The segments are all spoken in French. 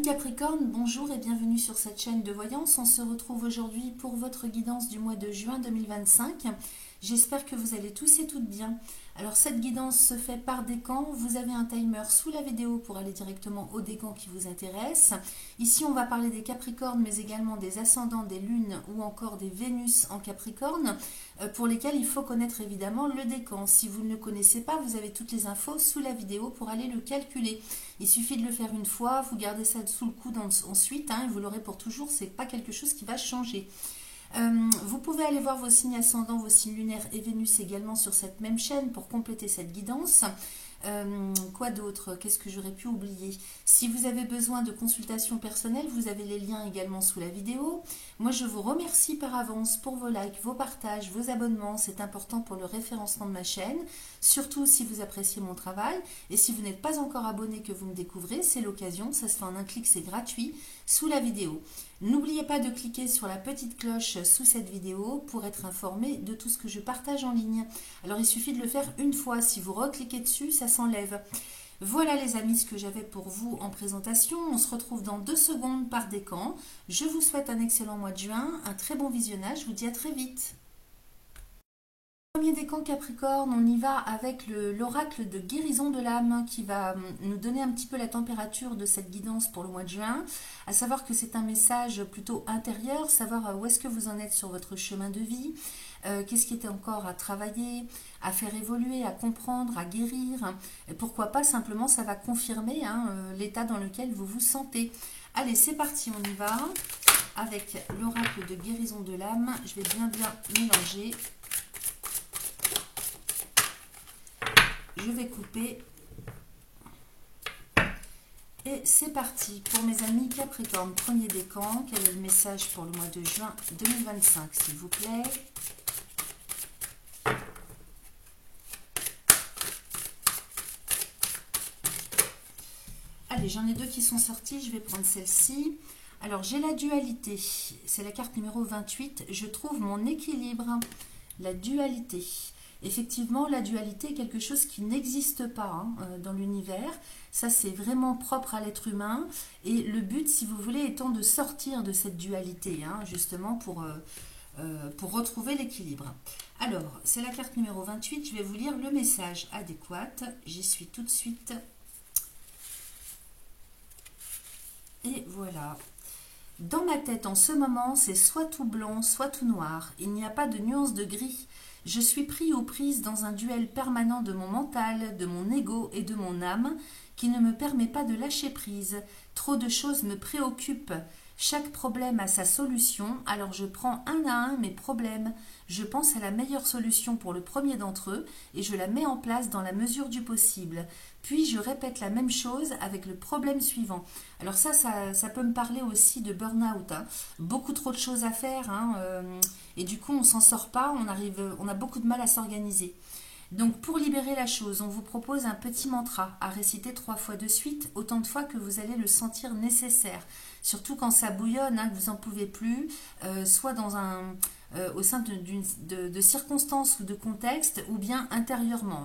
Capricorne, bonjour et bienvenue sur cette chaîne de voyance. On se retrouve aujourd'hui pour votre guidance du mois de juin 2025. J'espère que vous allez tous et toutes bien. Alors cette guidance se fait par décan. Vous avez un timer sous la vidéo pour aller directement au décan qui vous intéresse. Ici on va parler des Capricornes mais également des ascendants, des lunes ou encore des Vénus en Capricorne pour lesquels il faut connaître évidemment le décan. Si vous ne le connaissez pas, vous avez toutes les infos sous la vidéo pour aller le calculer. Il suffit de le faire une fois, vous gardez ça sous le coude ensuite et vous l'aurez pour toujours, c'est pas quelque chose qui va changer. Vous pouvez aller voir vos signes ascendants, vos signes lunaires et Vénus également sur cette même chaîne pour compléter cette guidance. Quoi d'autre? Qu'est-ce que j'aurais pu oublier? Si vous avez besoin de consultations personnelles, vous avez les liens également sous la vidéo. Moi, je vous remercie par avance pour vos likes, vos partages, vos abonnements. C'est important pour le référencement de ma chaîne, surtout si vous appréciez mon travail. Et si vous n'êtes pas encore abonné, que vous me découvrez, c'est l'occasion. Ça se fait en un clic, c'est gratuit, sous la vidéo. N'oubliez pas de cliquer sur la petite cloche sous cette vidéo pour être informé de tout ce que je partage en ligne. Alors, il suffit de le faire une fois. Si vous recliquez dessus, ça s'enlève. Voilà les amis ce que j'avais pour vous en présentation. On se retrouve dans 2 secondes par décan. Je vous souhaite un excellent mois de juin, un très bon visionnage. Je vous dis à très vite. Premier décan Capricorne, on y va avec l'oracle de guérison de l'âme qui va nous donner un petit peu la température de cette guidance pour le mois de juin. À savoir que c'est un message plutôt intérieur, savoir où est-ce que vous en êtes sur votre chemin de vie, qu'est-ce qui était encore à travailler, à faire évoluer, à comprendre, à guérir. Et pourquoi pas simplement ça va confirmer l'état dans lequel vous vous sentez. Allez, c'est parti, on y va avec l'oracle de guérison de l'âme. Je vais bien mélanger. Je vais couper et c'est parti pour mes amis Capricorne, premier décan. Quel est le message pour le mois de juin 2025 s'il vous plaît? Allez, j'en ai 2 qui sont sortis, je vais prendre celle-ci. Alors j'ai la dualité, c'est la carte numéro 28, je trouve mon équilibre, la dualité. Effectivement, la dualité est quelque chose qui n'existe pas dans l'univers. Ça, c'est vraiment propre à l'être humain. Et le but, si vous voulez, étant de sortir de cette dualité, justement pour retrouver l'équilibre. Alors, c'est la carte numéro 28. Je vais vous lire le message adéquat. J'y suis tout de suite. Et voilà. Dans ma tête, en ce moment, c'est soit tout blanc, soit tout noir. Il n'y a pas de nuance de gris. Je suis pris ou prise dans un duel permanent de mon mental, de mon ego et de mon âme qui ne me permet pas de lâcher prise. Trop de choses me préoccupent. Chaque problème a sa solution, alors je prends un à un mes problèmes. Je pense à la meilleure solution pour le premier d'entre eux et je la mets en place dans la mesure du possible. Puis je répète la même chose avec le problème suivant. Alors ça peut me parler aussi de burn-out. Beaucoup trop de choses à faire et du coup on s'en sort pas, on a beaucoup de mal à s'organiser. Donc pour libérer la chose, on vous propose un petit mantra à réciter 3 fois de suite, autant de fois que vous allez le sentir nécessaire. Surtout quand ça bouillonne, que vous n'en pouvez plus, soit au sein de circonstances ou de contextes, ou bien intérieurement.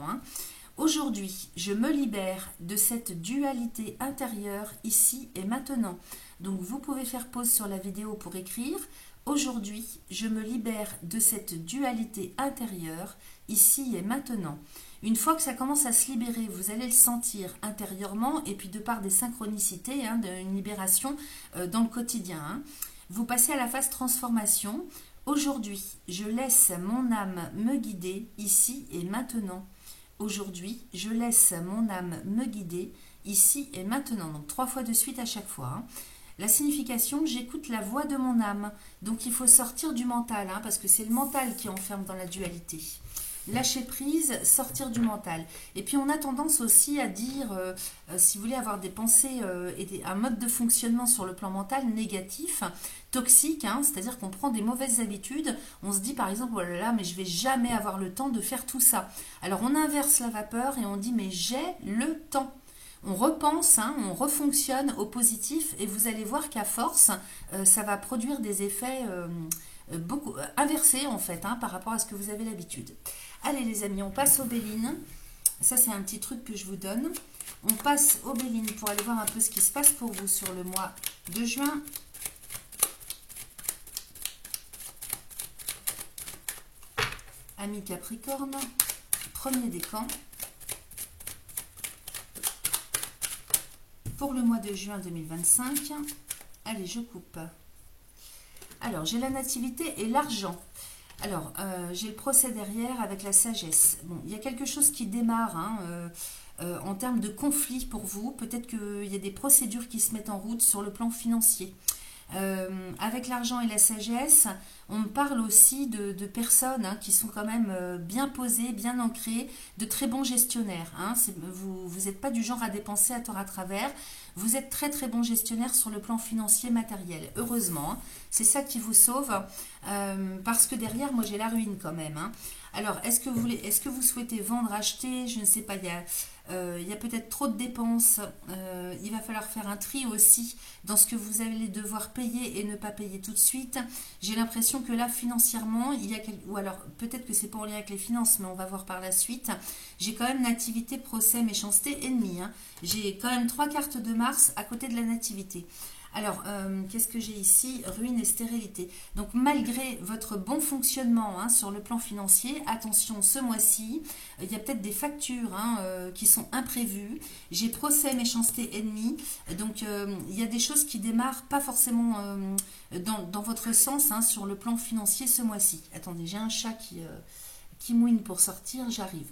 Aujourd'hui, je me libère de cette dualité intérieure ici et maintenant. Donc vous pouvez faire pause sur la vidéo pour écrire. Aujourd'hui, je me libère de cette dualité intérieure ici et maintenant. Une fois que ça commence à se libérer, vous allez le sentir intérieurement et puis de par des synchronicités, d'une libération dans le quotidien. Vous passez à la phase transformation. Aujourd'hui, je laisse mon âme me guider ici et maintenant. Aujourd'hui, je laisse mon âme me guider ici et maintenant. Donc 3 fois de suite à chaque fois. La signification, j'écoute la voix de mon âme. Donc il faut sortir du mental, parce que c'est le mental qui enferme dans la dualité. Lâcher prise, sortir du mental. Et puis on a tendance aussi à dire, si vous voulez avoir des pensées et un mode de fonctionnement sur le plan mental négatif, toxique, c'est-à-dire qu'on prend des mauvaises habitudes. On se dit par exemple, oh là là, mais je vais jamais avoir le temps de faire tout ça. Alors on inverse la vapeur et on dit, mais j'ai le temps. On repense, on refonctionne au positif et vous allez voir qu'à force, ça va produire des effets beaucoup inversés en fait par rapport à ce que vous avez l'habitude. Allez les amis, on passe aux Bélines. Ça c'est un petit truc que je vous donne. On passe aux Béline pour aller voir un peu ce qui se passe pour vous sur le mois de juin. Amis Capricorne, premier décan. Pour le mois de juin 2025. Allez, je coupe. Alors, j'ai la nativité et l'argent. Alors, j'ai le procès derrière avec la sagesse. Bon, il y a quelque chose qui démarre en termes de conflit pour vous. Peut-être qu'il y a des procédures qui se mettent en route sur le plan financier. Avec l'argent et la sagesse, on parle aussi de personnes qui sont quand même bien posées, bien ancrées, de très bons gestionnaires. Vous n'êtes pas du genre à dépenser à tort à travers. Vous êtes très très bon gestionnaire sur le plan financier matériel. Heureusement, c'est ça qui vous sauve. Parce que derrière, moi j'ai la ruine quand même. Alors, est-ce que vous souhaitez vendre, acheter? Je ne sais pas, il y a peut-être trop de dépenses. Il va falloir faire un tri aussi dans ce que vous allez devoir payer et ne pas payer tout de suite. J'ai l'impression que là, financièrement, ou alors peut-être que c'est pas en lien avec les finances, mais on va voir par la suite. J'ai quand même nativité, procès, méchanceté, ennemi. J'ai quand même 3 cartes de Mars à côté de la nativité. Alors, qu'est-ce que j'ai ici? Ruine et stérilité. Donc, malgré votre bon fonctionnement sur le plan financier, attention, ce mois-ci, il y a peut-être des factures qui sont imprévues. J'ai procès, méchanceté, ennemi. Donc, il y a des choses qui démarrent pas forcément dans votre sens sur le plan financier ce mois-ci. Attendez, j'ai un chat qui mouine pour sortir, j'arrive.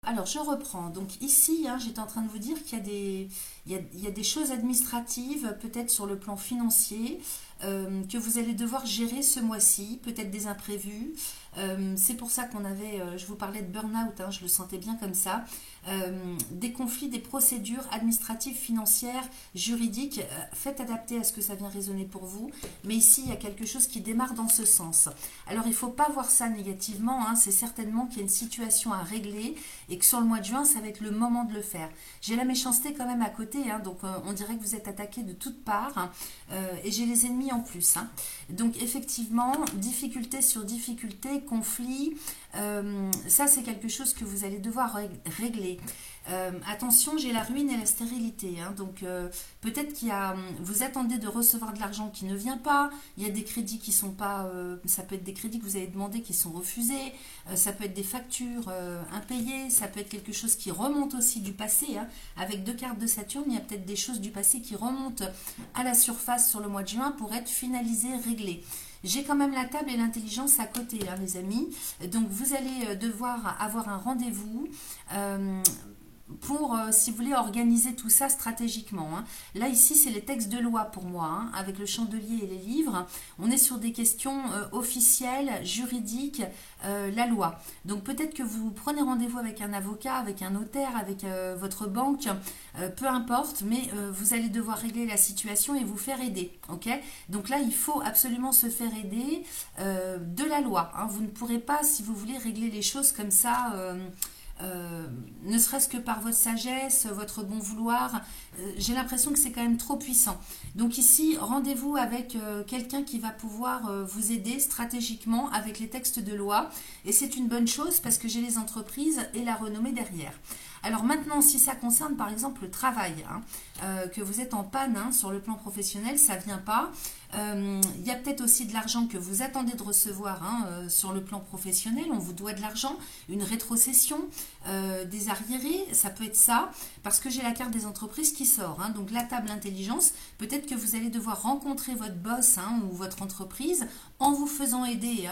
Alors, je reprends. Donc ici, j'étais en train de vous dire qu'il y a des choses administratives, peut-être sur le plan financier, que vous allez devoir gérer ce mois-ci, peut-être des imprévus. C'est pour ça qu'on avait, je vous parlais de burn-out, je le sentais bien comme ça. Des conflits, des procédures administratives, financières, juridiques, faites adapter à ce que ça vient résonner pour vous. Mais ici, il y a quelque chose qui démarre dans ce sens. Alors, il ne faut pas voir ça négativement. C'est certainement qu'il y a une situation à régler et que sur le mois de juin, ça va être le moment de le faire. J'ai la méchanceté quand même à côté, donc on dirait que vous êtes attaqué de toutes parts. Et j'ai les ennemis en plus. Donc, effectivement, difficulté sur difficulté, conflit, ça c'est quelque chose que vous allez devoir régler. Attention, j'ai la ruine et la stérilité. Donc peut-être vous attendez de recevoir de l'argent qui ne vient pas. Il y a des crédits qui sont pas. Ça peut être des crédits que vous avez demandé qui sont refusés. Ça peut être des factures impayées. Ça peut être quelque chose qui remonte aussi du passé. Avec 2 cartes de Saturne, il y a peut-être des choses du passé qui remontent à la surface sur le mois de juin pour être finalisées, réglées. J'ai quand même la table et l'intelligence à côté, les amis. Donc, vous allez devoir avoir un rendez-vous pour, si vous voulez, organiser tout ça stratégiquement. Là, ici, c'est les textes de loi pour moi, avec le chandelier et les livres. On est sur des questions officielles, juridiques, la loi. Donc, peut-être que vous prenez rendez-vous avec un avocat, avec un notaire, avec votre banque, peu importe, mais vous allez devoir régler la situation et vous faire aider. Ok? Donc là, il faut absolument se faire aider de la loi. Vous ne pourrez pas, si vous voulez, régler les choses comme ça... ne serait-ce que par votre sagesse, votre bon vouloir, j'ai l'impression que c'est quand même trop puissant. Donc ici, rendez-vous avec quelqu'un qui va pouvoir vous aider stratégiquement avec les textes de loi. Et c'est une bonne chose parce que j'ai les entreprises et la renommée derrière. Alors maintenant, si ça concerne par exemple le travail, que vous êtes en panne sur le plan professionnel, ça ne vient pas. Il y a peut-être aussi de l'argent que vous attendez de recevoir sur le plan professionnel. On vous doit de l'argent, une rétrocession, des arriérés, ça peut être ça, parce que j'ai la carte des entreprises qui sort. Donc la table intelligence, peut-être que vous allez devoir rencontrer votre boss ou votre entreprise en vous faisant aider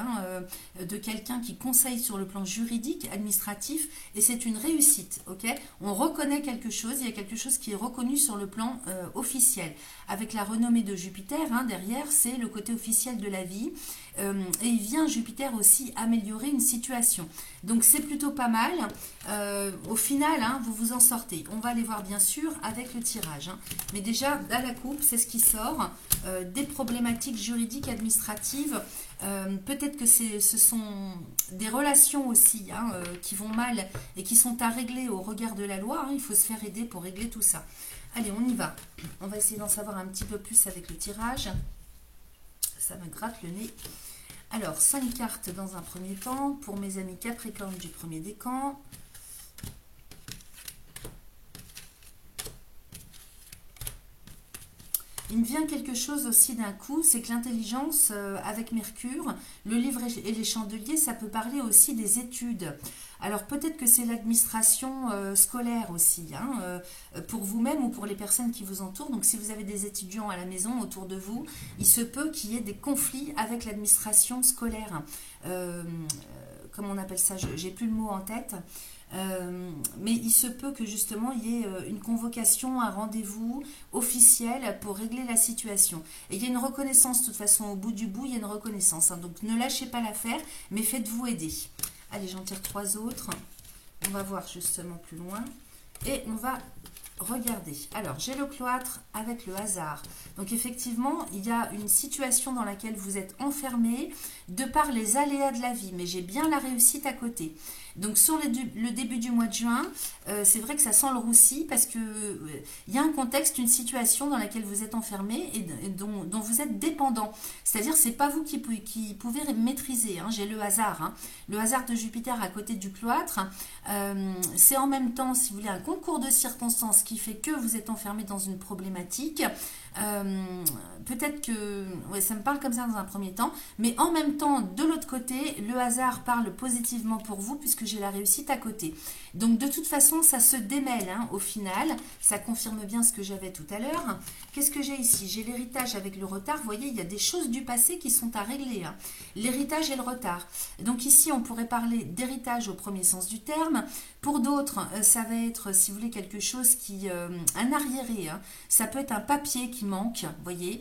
de quelqu'un qui conseille sur le plan juridique, administratif, et c'est une réussite. Okay, on reconnaît quelque chose, il y a quelque chose qui est reconnu sur le plan officiel. Avec la renommée de Jupiter, derrière, c'est le côté officiel de la vie. Et il vient, Jupiter, aussi améliorer une situation. Donc, c'est plutôt pas mal. Au final, vous vous en sortez. On va aller voir, bien sûr, avec le tirage. Mais déjà, à la coupe, c'est ce qui sort. Des problématiques juridiques, administratives. Peut-être que ce sont des relations aussi qui vont mal et qui sont à régler au regard de la loi. Il faut se faire aider pour régler tout ça. Allez, on y va. On va essayer d'en savoir un petit peu plus avec le tirage. Ça me gratte le nez. Alors, 5 cartes dans un premier temps pour mes amis Capricorne du premier décan. Il me vient quelque chose aussi d'un coup, c'est que l'intelligence avec Mercure, le livre et les chandeliers, ça peut parler aussi des études. Alors peut-être que c'est l'administration scolaire aussi, hein, pour vous-même ou pour les personnes qui vous entourent. Donc si vous avez des étudiants à la maison autour de vous, il se peut qu'il y ait des conflits avec l'administration scolaire. Comment on appelle ça? J'ai plus le mot en tête. Mais il se peut que justement il y ait une convocation, un rendez-vous officiel pour régler la situation. Et il y a une reconnaissance, de toute façon, au bout du bout, il y a une reconnaissance, hein. Donc ne lâchez pas l'affaire, mais faites-vous aider. Allez, j'en tire 3 autres. On va voir justement plus loin. Et on va regarder. Alors, j'ai le cloître avec le hasard. Donc effectivement, il y a une situation dans laquelle vous êtes enfermé de par les aléas de la vie, mais j'ai bien la réussite à côté. Donc sur le début du mois de juin, c'est vrai que ça sent le roussi parce que il y a un contexte, une situation dans laquelle vous êtes enfermé et dont vous êtes dépendant. C'est-à-dire c'est pas vous qui pouvez maîtriser, hein. J'ai le hasard, hein. Le hasard de Jupiter à côté du cloître. C'est en même temps, si vous voulez, un concours de circonstances qui fait que vous êtes enfermé dans une problématique. Peut-être que ouais, ça me parle comme ça dans un premier temps, mais en même temps, de l'autre côté, le hasard parle positivement pour vous puisque j'ai la réussite à côté. Donc de toute façon, ça se démêle, hein, au final. Ça confirme bien ce que j'avais tout à l'heure. Qu'est-ce que j'ai ici? J'ai l'héritage avec le retard. Vous voyez, il y a des choses du passé qui sont à régler, hein. L'héritage et le retard. Donc ici, on pourrait parler d'héritage au premier sens du terme. Pour d'autres, ça va être, si vous voulez, quelque chose qui... un arriéré, hein. Ça peut être un papier qui manque, vous voyez.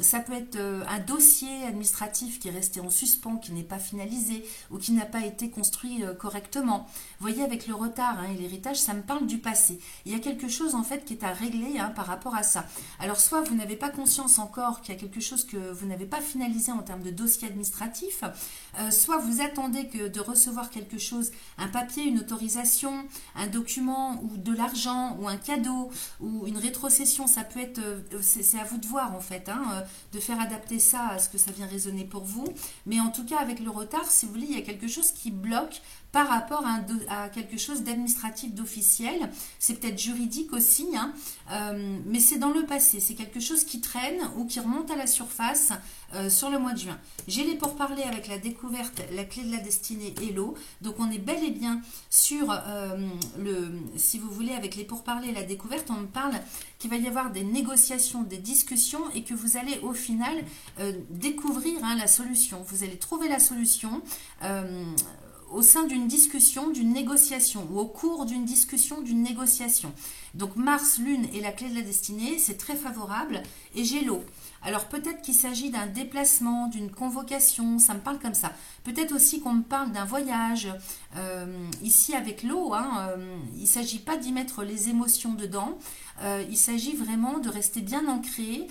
Ça peut être un dossier administratif qui est resté en suspens, qui n'est pas finalisé ou qui n'a pas été construit correctement. Vous voyez, avec le retard, hein, et l'héritage, ça me parle du passé. Il y a quelque chose en fait qui est à régler, hein, par rapport à ça. Alors soit vous n'avez pas conscience encore qu'il y a quelque chose que vous n'avez pas finalisé en termes de dossier administratif, soit vous attendez de recevoir quelque chose, un papier, une autorisation, un document ou de l'argent ou un cadeau ou une rétrocession. Ça peut être, c'est à vous de voir en fait, hein, de faire adapter ça à ce que ça vient résonner pour vous. Mais en tout cas avec le retard, si vous voulez, il y a quelque chose qui bloque par rapport à quelque chose d'administratif, d'officiel. C'est peut-être juridique aussi, hein, mais c'est dans le passé. C'est quelque chose qui traîne ou qui remonte à la surface sur le mois de juin. J'ai les pourparlers avec la découverte, la clé de la destinée et l'eau. Donc on est bel et bien sur si vous voulez, avec les pourparlers et la découverte, on me parle qu'il va y avoir des négociations, des discussions et que vous allez au final découvrir, hein, la solution. Vous allez trouver la solution au sein d'une discussion, d'une négociation ou au cours d'une discussion, d'une négociation. Donc Mars, Lune et la clé de la destinée, c'est très favorable. Et j'ai l'eau. Alors peut-être qu'il s'agit d'un déplacement, d'une convocation, ça me parle comme ça. Peut-être aussi qu'on me parle d'un voyage. Ici avec l'eau, hein, il ne s'agit pas d'y mettre les émotions dedans. Il s'agit vraiment de rester bien ancré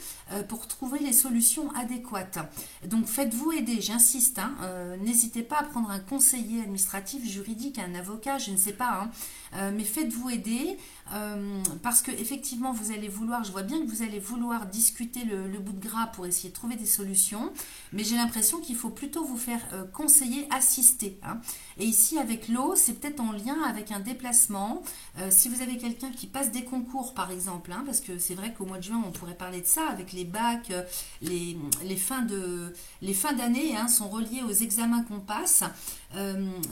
pour trouver les solutions adéquates. Donc faites-vous aider, j'insiste, hein, n'hésitez pas à prendre un conseiller administratif, juridique, un avocat, je ne sais pas, hein, mais faites-vous aider parce que effectivement vous allez vouloir, je vois bien que vous allez vouloir discuter le bout de gras pour essayer de trouver des solutions, mais j'ai l'impression qu'il faut plutôt vous faire conseiller, assister, hein. Et ici avec l'eau, c'est peut-être en lien avec un déplacement. Si vous avez quelqu'un qui passe des concours par exemple, hein, parce que c'est vrai qu'au mois de juin on pourrait parler de ça avec les bacs, les fins d'année, hein, sont reliées aux examens qu'on passe.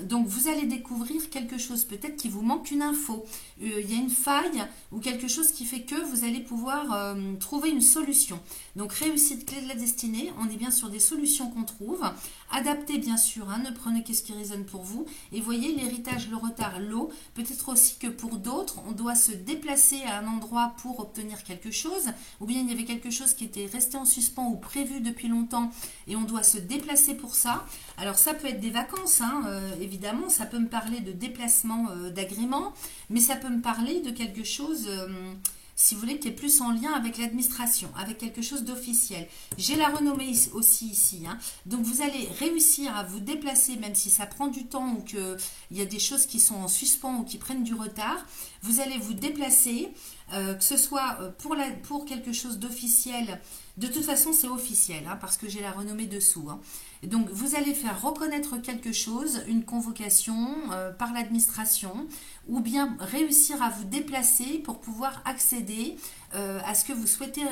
Donc vous allez découvrir quelque chose, peut-être qu'il vous manque une info, il y a une faille ou quelque chose qui fait que vous allez pouvoir trouver une solution. Donc réussite, clé de la destinée, on est bien sur des solutions qu'on trouve, adaptez bien sûr, hein, ne prenez que ce qui résonne pour vous, et voyez l'héritage, le retard, l'eau, peut-être aussi que pour d'autres, on doit se déplacer à un endroit pour obtenir quelque chose, ou bien il y avait quelque chose qui était resté en suspens ou prévu depuis longtemps, et on doit se déplacer pour ça. Alors ça peut être des vacances, hein, évidemment, ça peut me parler de déplacement d'agrément, mais ça peut me parler de quelque chose, si vous voulez, qui est plus en lien avec l'administration, avec quelque chose d'officiel. J'ai la renommée aussi ici, hein. Donc vous allez réussir à vous déplacer, même si ça prend du temps ou qu'il y a des choses qui sont en suspens ou qui prennent du retard. Vous allez vous déplacer, que ce soit pour quelque chose d'officiel. De toute façon, c'est officiel, hein, parce que j'ai la renommée dessous, hein. Donc, vous allez faire reconnaître quelque chose, une convocation par l'administration, ou bien réussir à vous déplacer pour pouvoir accéder à ce que vous souhaitez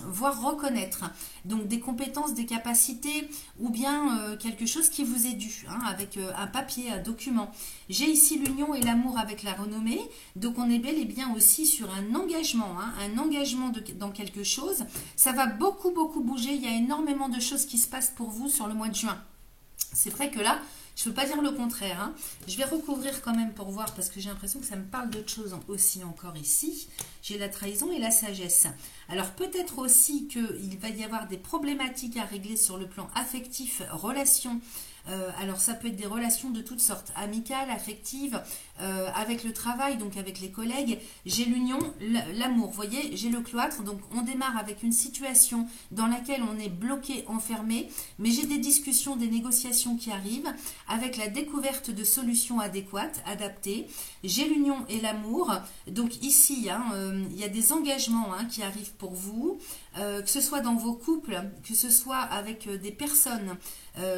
voir reconnaître. Donc des compétences, des capacités ou bien quelque chose qui vous est dû, hein, avec un papier, un document. J'ai ici l'union et l'amour avec la renommée, donc on est bel et bien aussi sur un engagement, hein, un engagement dans quelque chose. Ça va beaucoup bouger, il y a énormément de choses qui se passent pour vous sur le mois de juin. C'est vrai que là, je ne peux pas dire le contraire, hein. Je vais recouvrir quand même pour voir parce que j'ai l'impression que ça me parle d'autre chose aussi encore ici. J'ai la trahison et la sagesse. Alors peut-être aussi qu'il va y avoir des problématiques à régler sur le plan affectif, relations. Alors ça peut être des relations de toutes sortes, amicales, affectives, avec le travail, donc avec les collègues. J'ai l'union, l'amour, vous voyez, j'ai le cloître, donc on démarre avec une situation dans laquelle on est bloqué, enfermé, mais j'ai des discussions, des négociations qui arrivent, avec la découverte de solutions adéquates, adaptées. J'ai l'union et l'amour, donc ici, hein, il y a des engagements, hein, qui arrivent pour vous, que ce soit dans vos couples, que ce soit avec des personnes,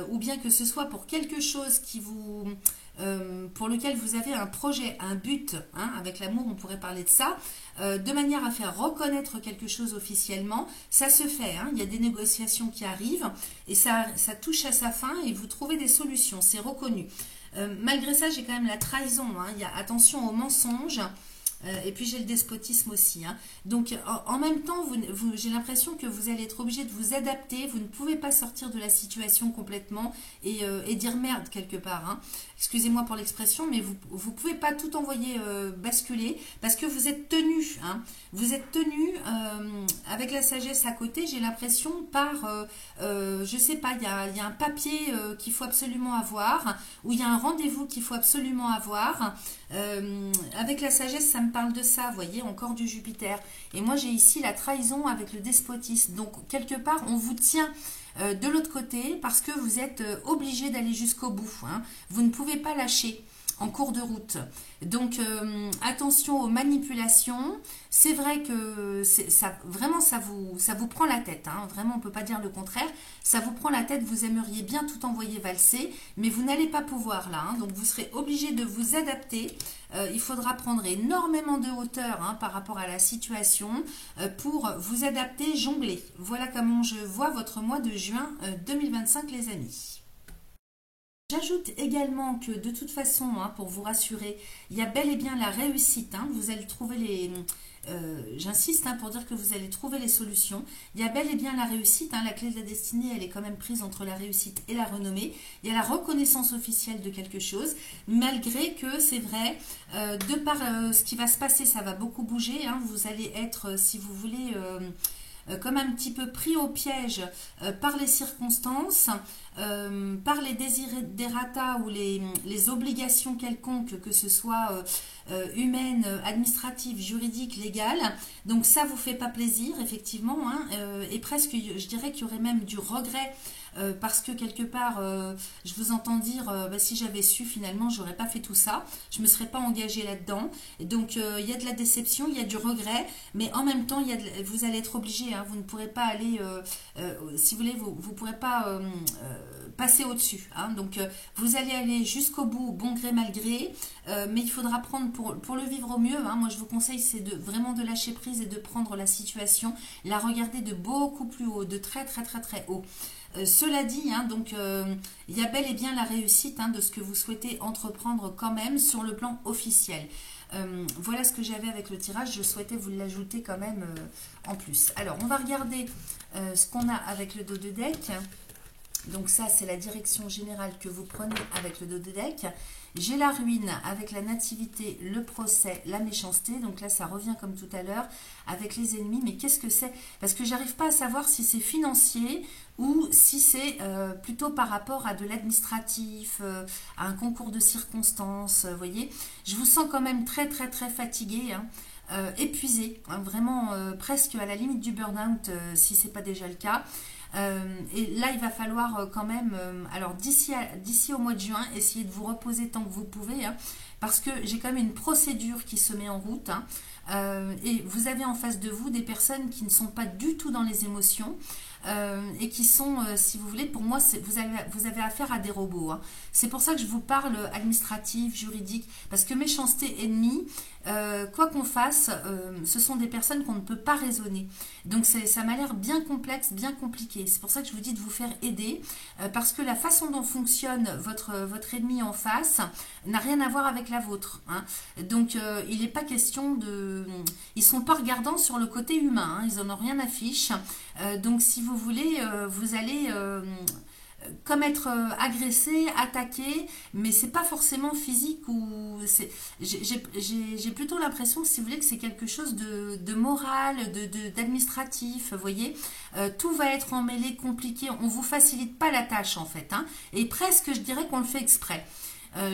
ou bien que ce soit pour quelque chose qui vous, pour lequel vous avez un projet, un but, hein, avec l'amour on pourrait parler de ça, de manière à faire reconnaître quelque chose officiellement, ça se fait, hein, il y a des négociations qui arrivent et ça touche à sa fin et vous trouvez des solutions, c'est reconnu. Malgré ça, j'ai quand même la trahison, hein, il y a attention aux mensonges. Et puis j'ai le despotisme aussi, hein. Donc en même temps, j'ai l'impression que vous allez être obligé de vous adapter. Vous ne pouvez pas sortir de la situation complètement et dire merde quelque part, hein. Excusez-moi pour l'expression, mais vous ne pouvez pas tout envoyer basculer parce que vous êtes tenu, hein. Vous êtes tenu avec la sagesse à côté. J'ai l'impression par, je sais pas, il y a un papier qu'il faut absolument avoir ou il y a un rendez-vous qu'il faut absolument avoir. Avec la sagesse, ça me parle de ça, vous voyez, encore du Jupiter. Et moi, j'ai ici la trahison avec le despotisme. Donc, quelque part, on vous tient de l'autre côté parce que vous êtes obligé d'aller jusqu'au bout, hein. Vous ne pouvez pas lâcher en cours de route. Donc, attention aux manipulations. C'est vrai que vraiment, ça vous prend la tête, hein. Vraiment, on ne peut pas dire le contraire. Ça vous prend la tête, vous aimeriez bien tout envoyer valser, mais vous n'allez pas pouvoir là, hein. Donc, vous serez obligé de vous adapter. Il faudra prendre énormément de hauteur, hein, par rapport à la situation pour vous adapter, jongler. Voilà comment je vois votre mois de juin 2025, les amis. J'ajoute également que de toute façon, hein, pour vous rassurer, il y a bel et bien la réussite, hein. Vous allez trouver les... j'insiste, hein, pour dire que vous allez trouver les solutions. Il y a bel et bien la réussite, hein. La clé de la destinée, elle est quand même prise entre la réussite et la renommée. Il y a la reconnaissance officielle de quelque chose, malgré que c'est vrai, de par ce qui va se passer, ça va beaucoup bouger, hein. Vous allez être, si vous voulez... comme un petit peu pris au piège par les circonstances, par les desiderata ou les obligations quelconques, que ce soit humaines, administratives, juridiques, légales. Donc ça vous fait pas plaisir, effectivement, hein, et presque, je dirais qu'il y aurait même du regret. Parce que quelque part, je vous entends dire, bah, si j'avais su, finalement, j'aurais pas fait tout ça, je me serais pas engagée là-dedans. Donc, il y a de la déception, il y a du regret, mais en même temps, vous allez être obligé, hein, vous ne pourrez pas aller, si vous voulez, vous pourrez pas passer au-dessus, hein. Donc, vous allez aller jusqu'au bout, bon gré, mal gré, mais il faudra prendre, pour le vivre au mieux, hein, moi je vous conseille, c'est vraiment de lâcher prise et de prendre la situation, la regarder de beaucoup plus haut, de très haut. Cela dit, hein, donc il y a bel et bien la réussite, hein, de ce que vous souhaitez entreprendre quand même sur le plan officiel. Voilà ce que j'avais avec le tirage, je souhaitais vous l'ajouter quand même en plus. Alors, on va regarder ce qu'on a avec le dos de deck. Donc ça, c'est la direction générale que vous prenez avec le dos de deck. J'ai la ruine avec la nativité, le procès, la méchanceté. Donc là, ça revient comme tout à l'heure avec les ennemis. Mais qu'est-ce que c'est? Parce que j'arrive pas à savoir si c'est financier ou si c'est plutôt par rapport à de l'administratif, à un concours de circonstances. Vous voyez, je vous sens quand même très fatigué, hein. Épuisé, hein, vraiment presque à la limite du burn-out, si ce n'est pas déjà le cas. Et là, il va falloir quand même, alors d'ici au mois de juin, essayer de vous reposer tant que vous pouvez, hein, parce que j'ai quand même une procédure qui se met en route, hein, et vous avez en face de vous des personnes qui ne sont pas du tout dans les émotions, et qui sont, si vous voulez, pour moi, vous avez affaire à des robots. Hein. C'est pour ça que je vous parle administratif, juridique, parce que méchanceté ennemie, quoi qu'on fasse, ce sont des personnes qu'on ne peut pas raisonner. Donc ça m'a l'air bien complexe, bien compliqué. C'est pour ça que je vous dis de vous faire aider, parce que la façon dont fonctionne votre ennemi en face n'a rien à voir avec la vôtre. Hein. Donc il n'est pas question de... Ils ne sont pas regardants sur le côté humain, hein, ils n'en ont rien à fiche. Donc si vous voulez, vous allez... comme être agressé, attaqué, mais c'est pas forcément physique ou j'ai plutôt l'impression, si vous voulez, que c'est quelque chose de moral, d'administratif, vous voyez, tout va être emmêlé, compliqué, on vous facilite pas la tâche en fait, hein, et presque je dirais qu'on le fait exprès.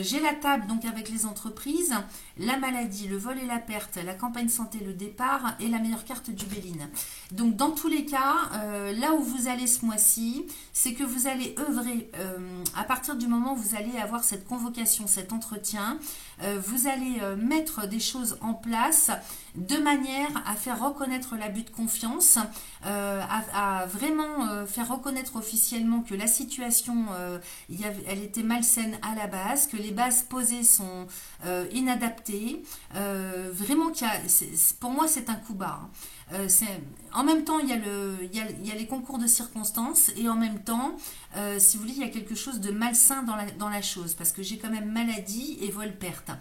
J'ai la table donc avec les entreprises, la maladie, le vol et la perte, la campagne santé, le départ et la meilleure carte du Béline. Donc dans tous les cas, là où vous allez ce mois-ci, c'est que vous allez œuvrer à partir du moment où vous allez avoir cette convocation, cet entretien, vous allez mettre des choses en place de manière à faire reconnaître l'abus de confiance, à vraiment faire reconnaître officiellement que la situation, elle était malsaine à la base, que les bases posées sont inadaptées, vraiment pour moi c'est un coup bas. En même temps, il y a les concours de circonstances et en même temps, si vous voulez, il y a quelque chose de malsain dans la chose parce que j'ai quand même maladie et vol-perte.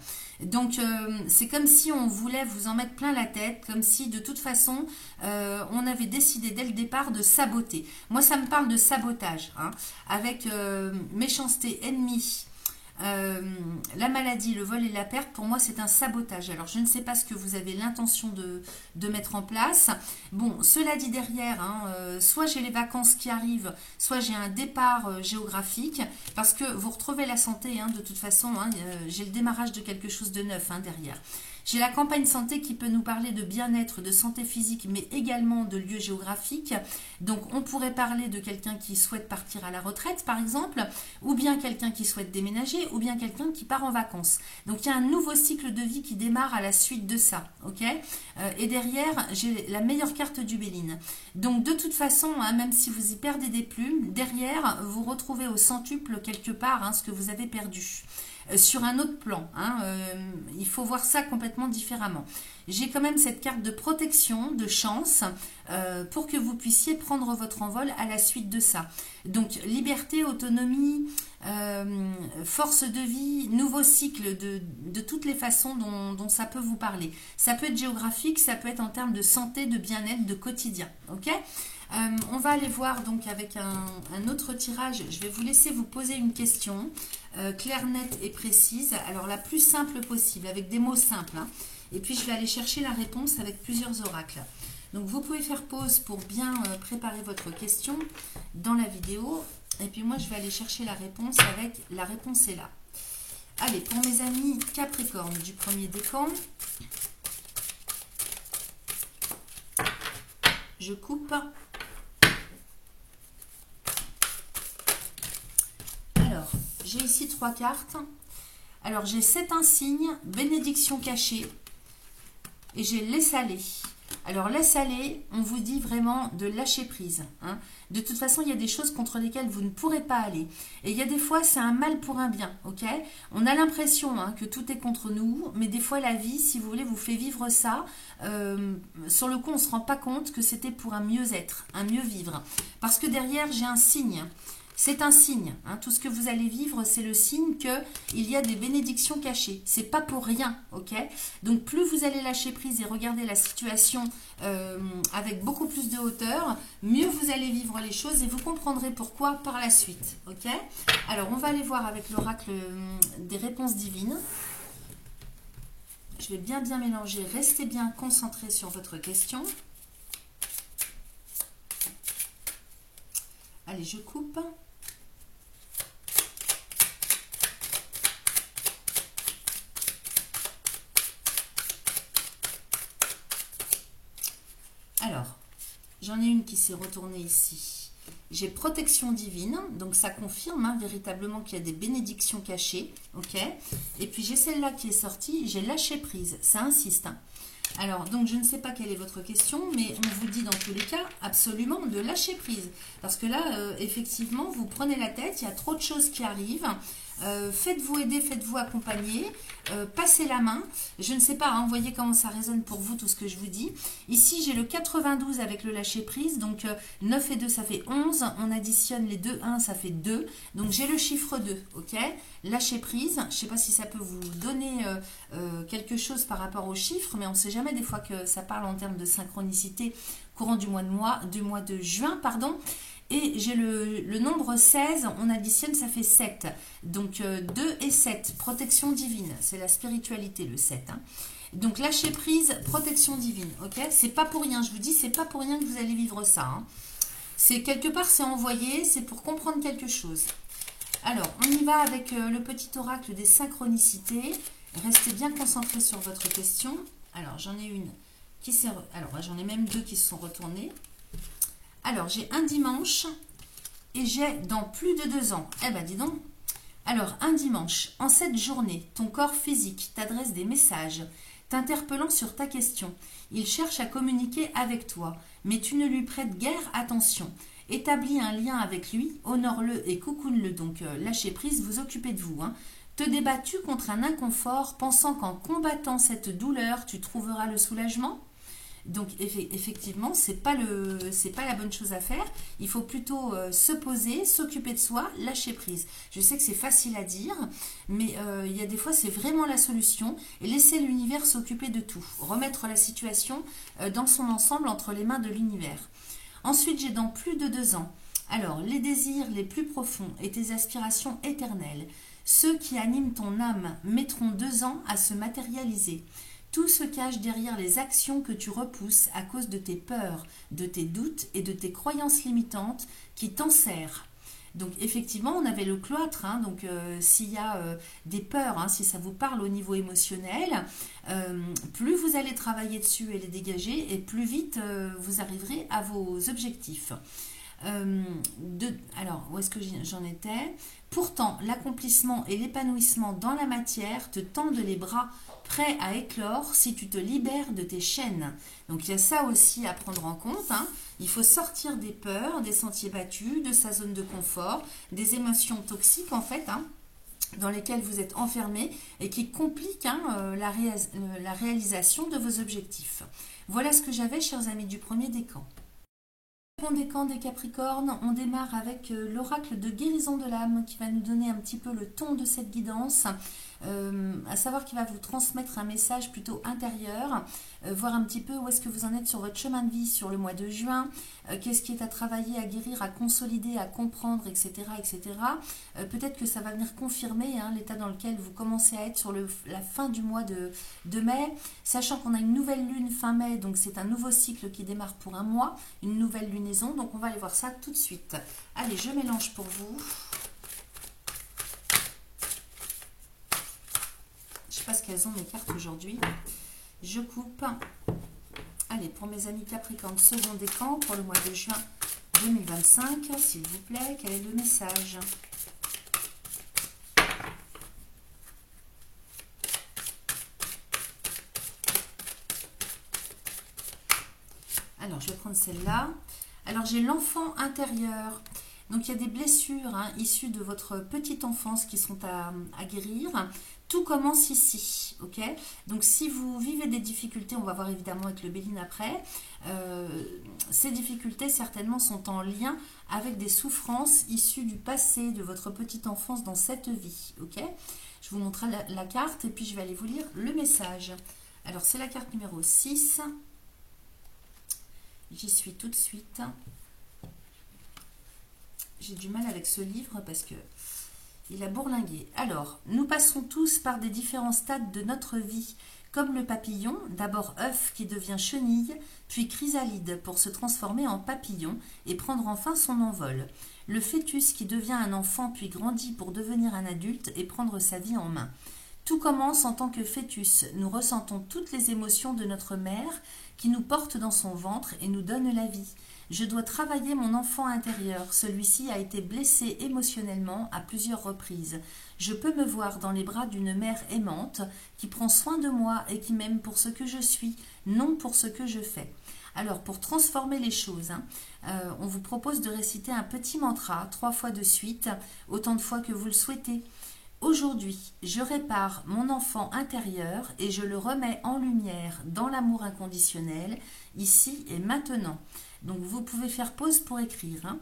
Donc, c'est comme si on voulait vous en mettre plein la tête, comme si de toute façon, on avait décidé dès le départ de saboter. Moi, ça me parle de sabotage, hein, avec méchanceté ennemie. La maladie, le vol et la perte, pour moi c'est un sabotage. Alors je ne sais pas ce que vous avez l'intention de mettre en place. Bon, cela dit derrière, hein, soit j'ai les vacances qui arrivent, soit j'ai un départ géographique, parce que vous retrouvez la santé, hein, de toute façon, hein, j'ai le démarrage de quelque chose de neuf, hein, derrière. J'ai la campagne santé qui peut nous parler de bien-être, de santé physique, mais également de lieux géographiques. Donc on pourrait parler de quelqu'un qui souhaite partir à la retraite, par exemple, ou bien quelqu'un qui souhaite déménager, ou bien quelqu'un qui part en vacances. Donc il y a un nouveau cycle de vie qui démarre à la suite de ça, ok. Et derrière, j'ai la meilleure carte du Béline. Donc de toute façon, hein, même si vous y perdez des plumes, derrière, vous retrouvez au centuple quelque part, hein, ce que vous avez perdu. Sur un autre plan, hein, il faut voir ça complètement différemment. J'ai quand même cette carte de protection, de chance, pour que vous puissiez prendre votre envol à la suite de ça. Donc liberté, autonomie, force de vie, nouveau cycle de toutes les façons dont ça peut vous parler. Ça peut être géographique, ça peut être en termes de santé, de bien-être, de quotidien. Ok ? On va aller voir donc avec un autre tirage. Je vais vous laisser vous poser une question claire, nette et précise. Alors la plus simple possible, avec des mots simples. Hein. Et puis je vais aller chercher la réponse avec plusieurs oracles. Donc vous pouvez faire pause pour bien préparer votre question dans la vidéo. Et puis moi je vais aller chercher la réponse avec la réponse est là. Allez, pour mes amis Capricorne du premier décan, je coupe. Alors, j'ai ici 3 cartes. Alors, j'ai 7 insignes, bénédiction cachée, et j'ai laisse aller. Alors, laisse aller, on vous dit vraiment de lâcher prise. Hein. De toute façon, il y a des choses contre lesquelles vous ne pourrez pas aller. Et il y a des fois, c'est un mal pour un bien. Ok ? On a l'impression que tout est contre nous, mais des fois, la vie, si vous voulez, vous fait vivre ça. Sur le coup, on ne se rend pas compte que c'était pour un mieux-être, un mieux-vivre. Parce que derrière, j'ai un signe. C'est un signe, hein. Tout ce que vous allez vivre, c'est le signe qu'il y a des bénédictions cachées. C'est pas pour rien, ok? Donc plus vous allez lâcher prise et regarder la situation avec beaucoup plus de hauteur, mieux vous allez vivre les choses et vous comprendrez pourquoi par la suite, ok? Alors on va aller voir avec l'oracle des réponses divines. Je vais bien mélanger, restez bien concentrés sur votre question. Allez, je coupe. Alors, j'en ai une qui s'est retournée ici. J'ai protection divine, donc ça confirme véritablement qu'il y a des bénédictions cachées. Ok. Et puis j'ai celle-là qui est sortie, j'ai lâché prise, ça insiste. Alors, donc, je ne sais pas quelle est votre question, mais on vous dit dans tous les cas, absolument, de lâcher prise. Parce que là, effectivement, vous prenez la tête, il y a trop de choses qui arrivent. Faites-vous aider, faites-vous accompagner, passez la main. Je ne sais pas, hein, vous voyez comment ça résonne pour vous tout ce que je vous dis. Ici, j'ai le 92 avec le lâcher prise, donc 9 et 2, ça fait 11. On additionne les deux 1, ça fait 2. Donc, j'ai le chiffre 2, ok? Lâcher prise, je ne sais pas si ça peut vous donner quelque chose par rapport aux chiffres, mais on ne sait jamais des fois que ça parle en termes de synchronicité courant du mois de juin, pardon. Et j'ai le nombre 16, on additionne, ça fait 7. Donc 2 et 7, protection divine. C'est la spiritualité, le 7. Hein. Donc lâcher prise, protection divine. Ok, c'est pas pour rien, je vous dis, c'est pas pour rien que vous allez vivre ça. Hein. C'est quelque part, c'est envoyé, c'est pour comprendre quelque chose. Alors, on y va avec le petit oracle des synchronicités. Restez bien concentrés sur votre question. Alors, j'en ai une qui s'est... Alors, j'en ai même deux qui se sont retournées. Alors, j'ai un dimanche et j'ai dans plus de 2 ans. Eh ben, dis donc. Alors, un dimanche, en cette journée, ton corps physique t'adresse des messages, t'interpellant sur ta question. Il cherche à communiquer avec toi, mais tu ne lui prêtes guère attention. Établis un lien avec lui, honore-le et coucoune-le. Donc, lâchez prise, vous occupez de vous. Hein. Te débats-tu contre un inconfort, pensant qu'en combattant cette douleur, tu trouveras le soulagement ? Donc effectivement, c'est pas la bonne chose à faire. Il faut plutôt se poser, s'occuper de soi, lâcher prise. Je sais que c'est facile à dire, mais il y a des fois c'est vraiment la solution et laisser l'univers s'occuper de tout. Remettre la situation dans son ensemble entre les mains de l'univers. Ensuite, j'ai dans plus de 2 ans. Alors, les désirs les plus profonds et tes aspirations éternelles, ceux qui animent ton âme, mettront 2 ans à se matérialiser. Tout se cache derrière les actions que tu repousses à cause de tes peurs, de tes doutes et de tes croyances limitantes qui t'enserrent. Donc effectivement, on avait le cloître, hein, donc s'il y a des peurs, hein, si ça vous parle au niveau émotionnel, plus vous allez travailler dessus et les dégager, et plus vite vous arriverez à vos objectifs. Alors, où est-ce que j'en étais? Pourtant, l'accomplissement et l'épanouissement dans la matière te tendent les bras, prêts à éclore si tu te libères de tes chaînes. Donc, il y a ça aussi à prendre en compte. Hein. Il faut sortir des peurs, des sentiers battus, de sa zone de confort, des émotions toxiques en fait, hein, dans lesquelles vous êtes enfermé et qui compliquent hein, la réalisation de vos objectifs. Voilà ce que j'avais, chers amis du premier décan. Décan des Capricornes, on démarre avec l'oracle de guérison de l'âme qui va nous donner un petit peu le ton de cette guidance, à savoir qu'il va vous transmettre un message plutôt intérieur, voir un petit peu où est-ce que vous en êtes sur votre chemin de vie sur le mois de juin, qu'est-ce qui est à travailler, à guérir, à consolider, à comprendre, etc. etc. Peut-être que ça va venir confirmer hein, l'état dans lequel vous commencez à être sur la fin du mois de mai, sachant qu'on a une nouvelle lune fin mai, donc c'est un nouveau cycle qui démarre pour un mois, une nouvelle lunaison, donc on va aller voir ça tout de suite. Allez, je mélange pour vous. Je ne sais pas ce qu'elles ont mes cartes aujourd'hui. Je coupe. Allez, pour mes amis Capricorne, second décan pour le mois de juin 2025, s'il vous plaît, quel est le message? Alors, je vais prendre celle-là. Alors, j'ai l'enfant intérieur. Donc, il y a des blessures hein, issues de votre petite enfance qui sont à guérir. Tout commence ici, ok? Donc, si vous vivez des difficultés, on va voir évidemment avec le Béline après, ces difficultés certainement sont en lien avec des souffrances issues du passé, de votre petite enfance dans cette vie, ok? Je vous montrerai la carte et puis je vais aller vous lire le message. Alors, c'est la carte numéro 6. J'y suis tout de suite. J'ai du mal avec ce livre parce que il a bourlingué. Alors, nous passons tous par des différents stades de notre vie, comme le papillon, d'abord œuf qui devient chenille, puis chrysalide pour se transformer en papillon et prendre enfin son envol. Le fœtus qui devient un enfant puis grandit pour devenir un adulte et prendre sa vie en main. Tout commence en tant que fœtus. Nous ressentons toutes les émotions de notre mère qui nous porte dans son ventre et nous donne la vie. Je dois travailler mon enfant intérieur. Celui-ci a été blessé émotionnellement à plusieurs reprises. Je peux me voir dans les bras d'une mère aimante qui prend soin de moi et qui m'aime pour ce que je suis, non pour ce que je fais. Alors, pour transformer les choses, on vous propose de réciter un petit mantra 3 fois de suite, autant de fois que vous le souhaitez. Aujourd'hui, je répare mon enfant intérieur et je le remets en lumière dans l'amour inconditionnel, ici et maintenant. Donc, vous pouvez faire pause pour écrire.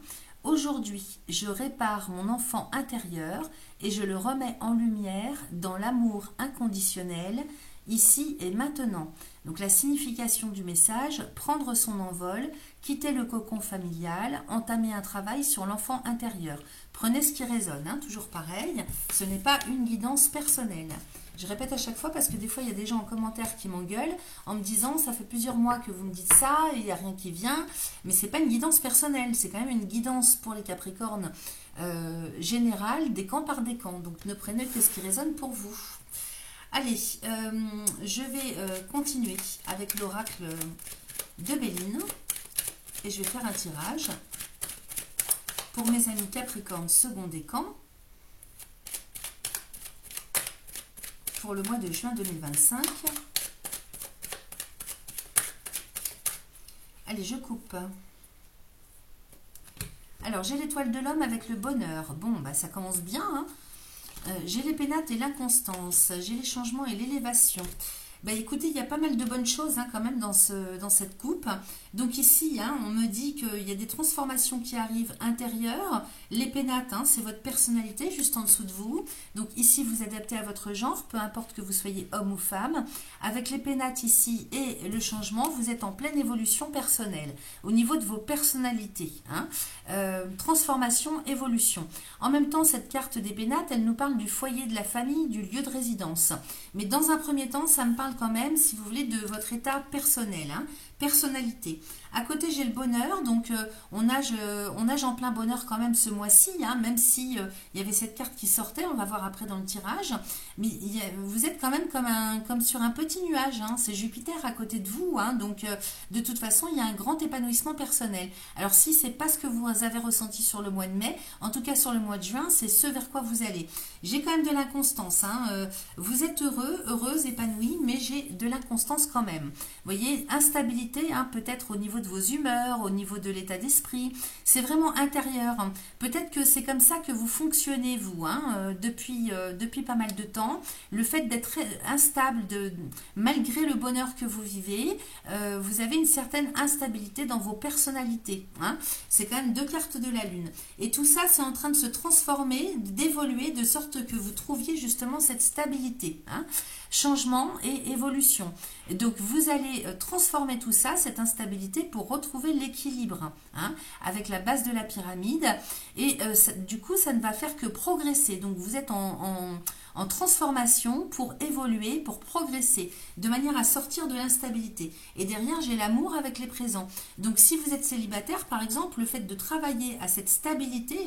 Aujourd'hui, je répare mon enfant intérieur et je le remets en lumière dans l'amour inconditionnel, ici et maintenant. Donc la signification du message, prendre son envol, quitter le cocon familial, entamer un travail sur l'enfant intérieur. Prenez ce qui résonne, toujours pareil, ce n'est pas une guidance personnelle. Je répète à chaque fois parce que des fois il y a des gens en commentaire qui m'engueulent en me disant ça fait plusieurs mois que vous me dites ça et il n'y a rien qui vient, mais c'est pas une guidance personnelle, c'est quand même une guidance pour les Capricornes générale, décan par décan. Donc ne prenez que ce qui résonne pour vous. Allez, je vais continuer avec l'oracle de Béline et je vais faire un tirage pour mes amis Capricorne second décan pour le mois de juin 2025. Allez, je coupe. Alors, j'ai l'étoile de l'homme avec le bonheur. Bon, bah ça commence bien, j'ai les pénates et l'inconstance, j'ai les changements et l'élévation. Bah écoutez, il y a pas mal de bonnes choses quand même dans cette coupe. Donc ici, on me dit qu'il y a des transformations qui arrivent intérieures. Les pénates, c'est votre personnalité juste en dessous de vous. Donc ici, vous adaptez à votre genre, peu importe que vous soyez homme ou femme. Avec les pénates ici et le changement, vous êtes en pleine évolution personnelle au niveau de vos personnalités. Transformation, évolution. En même temps, cette carte des pénates, elle nous parle du foyer, de la famille, du lieu de résidence. Mais dans un premier temps, ça me parle quand même, si vous voulez, de votre état personnel, personnalité. À côté, j'ai le bonheur, donc on nage en plein bonheur quand même ce mois-ci, même si il y avait cette carte qui sortait, on va voir après dans le tirage, mais vous êtes quand même comme sur un petit nuage, c'est Jupiter à côté de vous, donc de toute façon, il y a un grand épanouissement personnel. Alors si c'est pas ce que vous avez ressenti sur le mois de mai, en tout cas sur le mois de juin, c'est ce vers quoi vous allez. J'ai quand même de l'inconstance, vous êtes heureux, heureuse, épanoui, mais j'ai de l'inconstance quand même. Vous voyez, instabilité, peut-être au niveau de vos humeurs, au niveau de l'état d'esprit, c'est vraiment intérieur. Peut-être que c'est comme ça que vous fonctionnez, vous, depuis pas mal de temps. Le fait d'être instable, malgré le bonheur que vous vivez, vous avez une certaine instabilité dans vos personnalités. C'est quand même 2 cartes de la Lune. Et tout ça, c'est en train de se transformer, d'évoluer, de sorte que vous trouviez justement cette stabilité. Changement et évolution. Et donc, vous allez transformer tout ça, cette instabilité, pour retrouver l'équilibre avec la base de la pyramide. Et du coup, ça ne va faire que progresser. Donc, vous êtes en transformation pour évoluer, pour progresser, de manière à sortir de l'instabilité. Et derrière, j'ai l'amour avec les présents. Donc, si vous êtes célibataire, par exemple, le fait de travailler à cette stabilité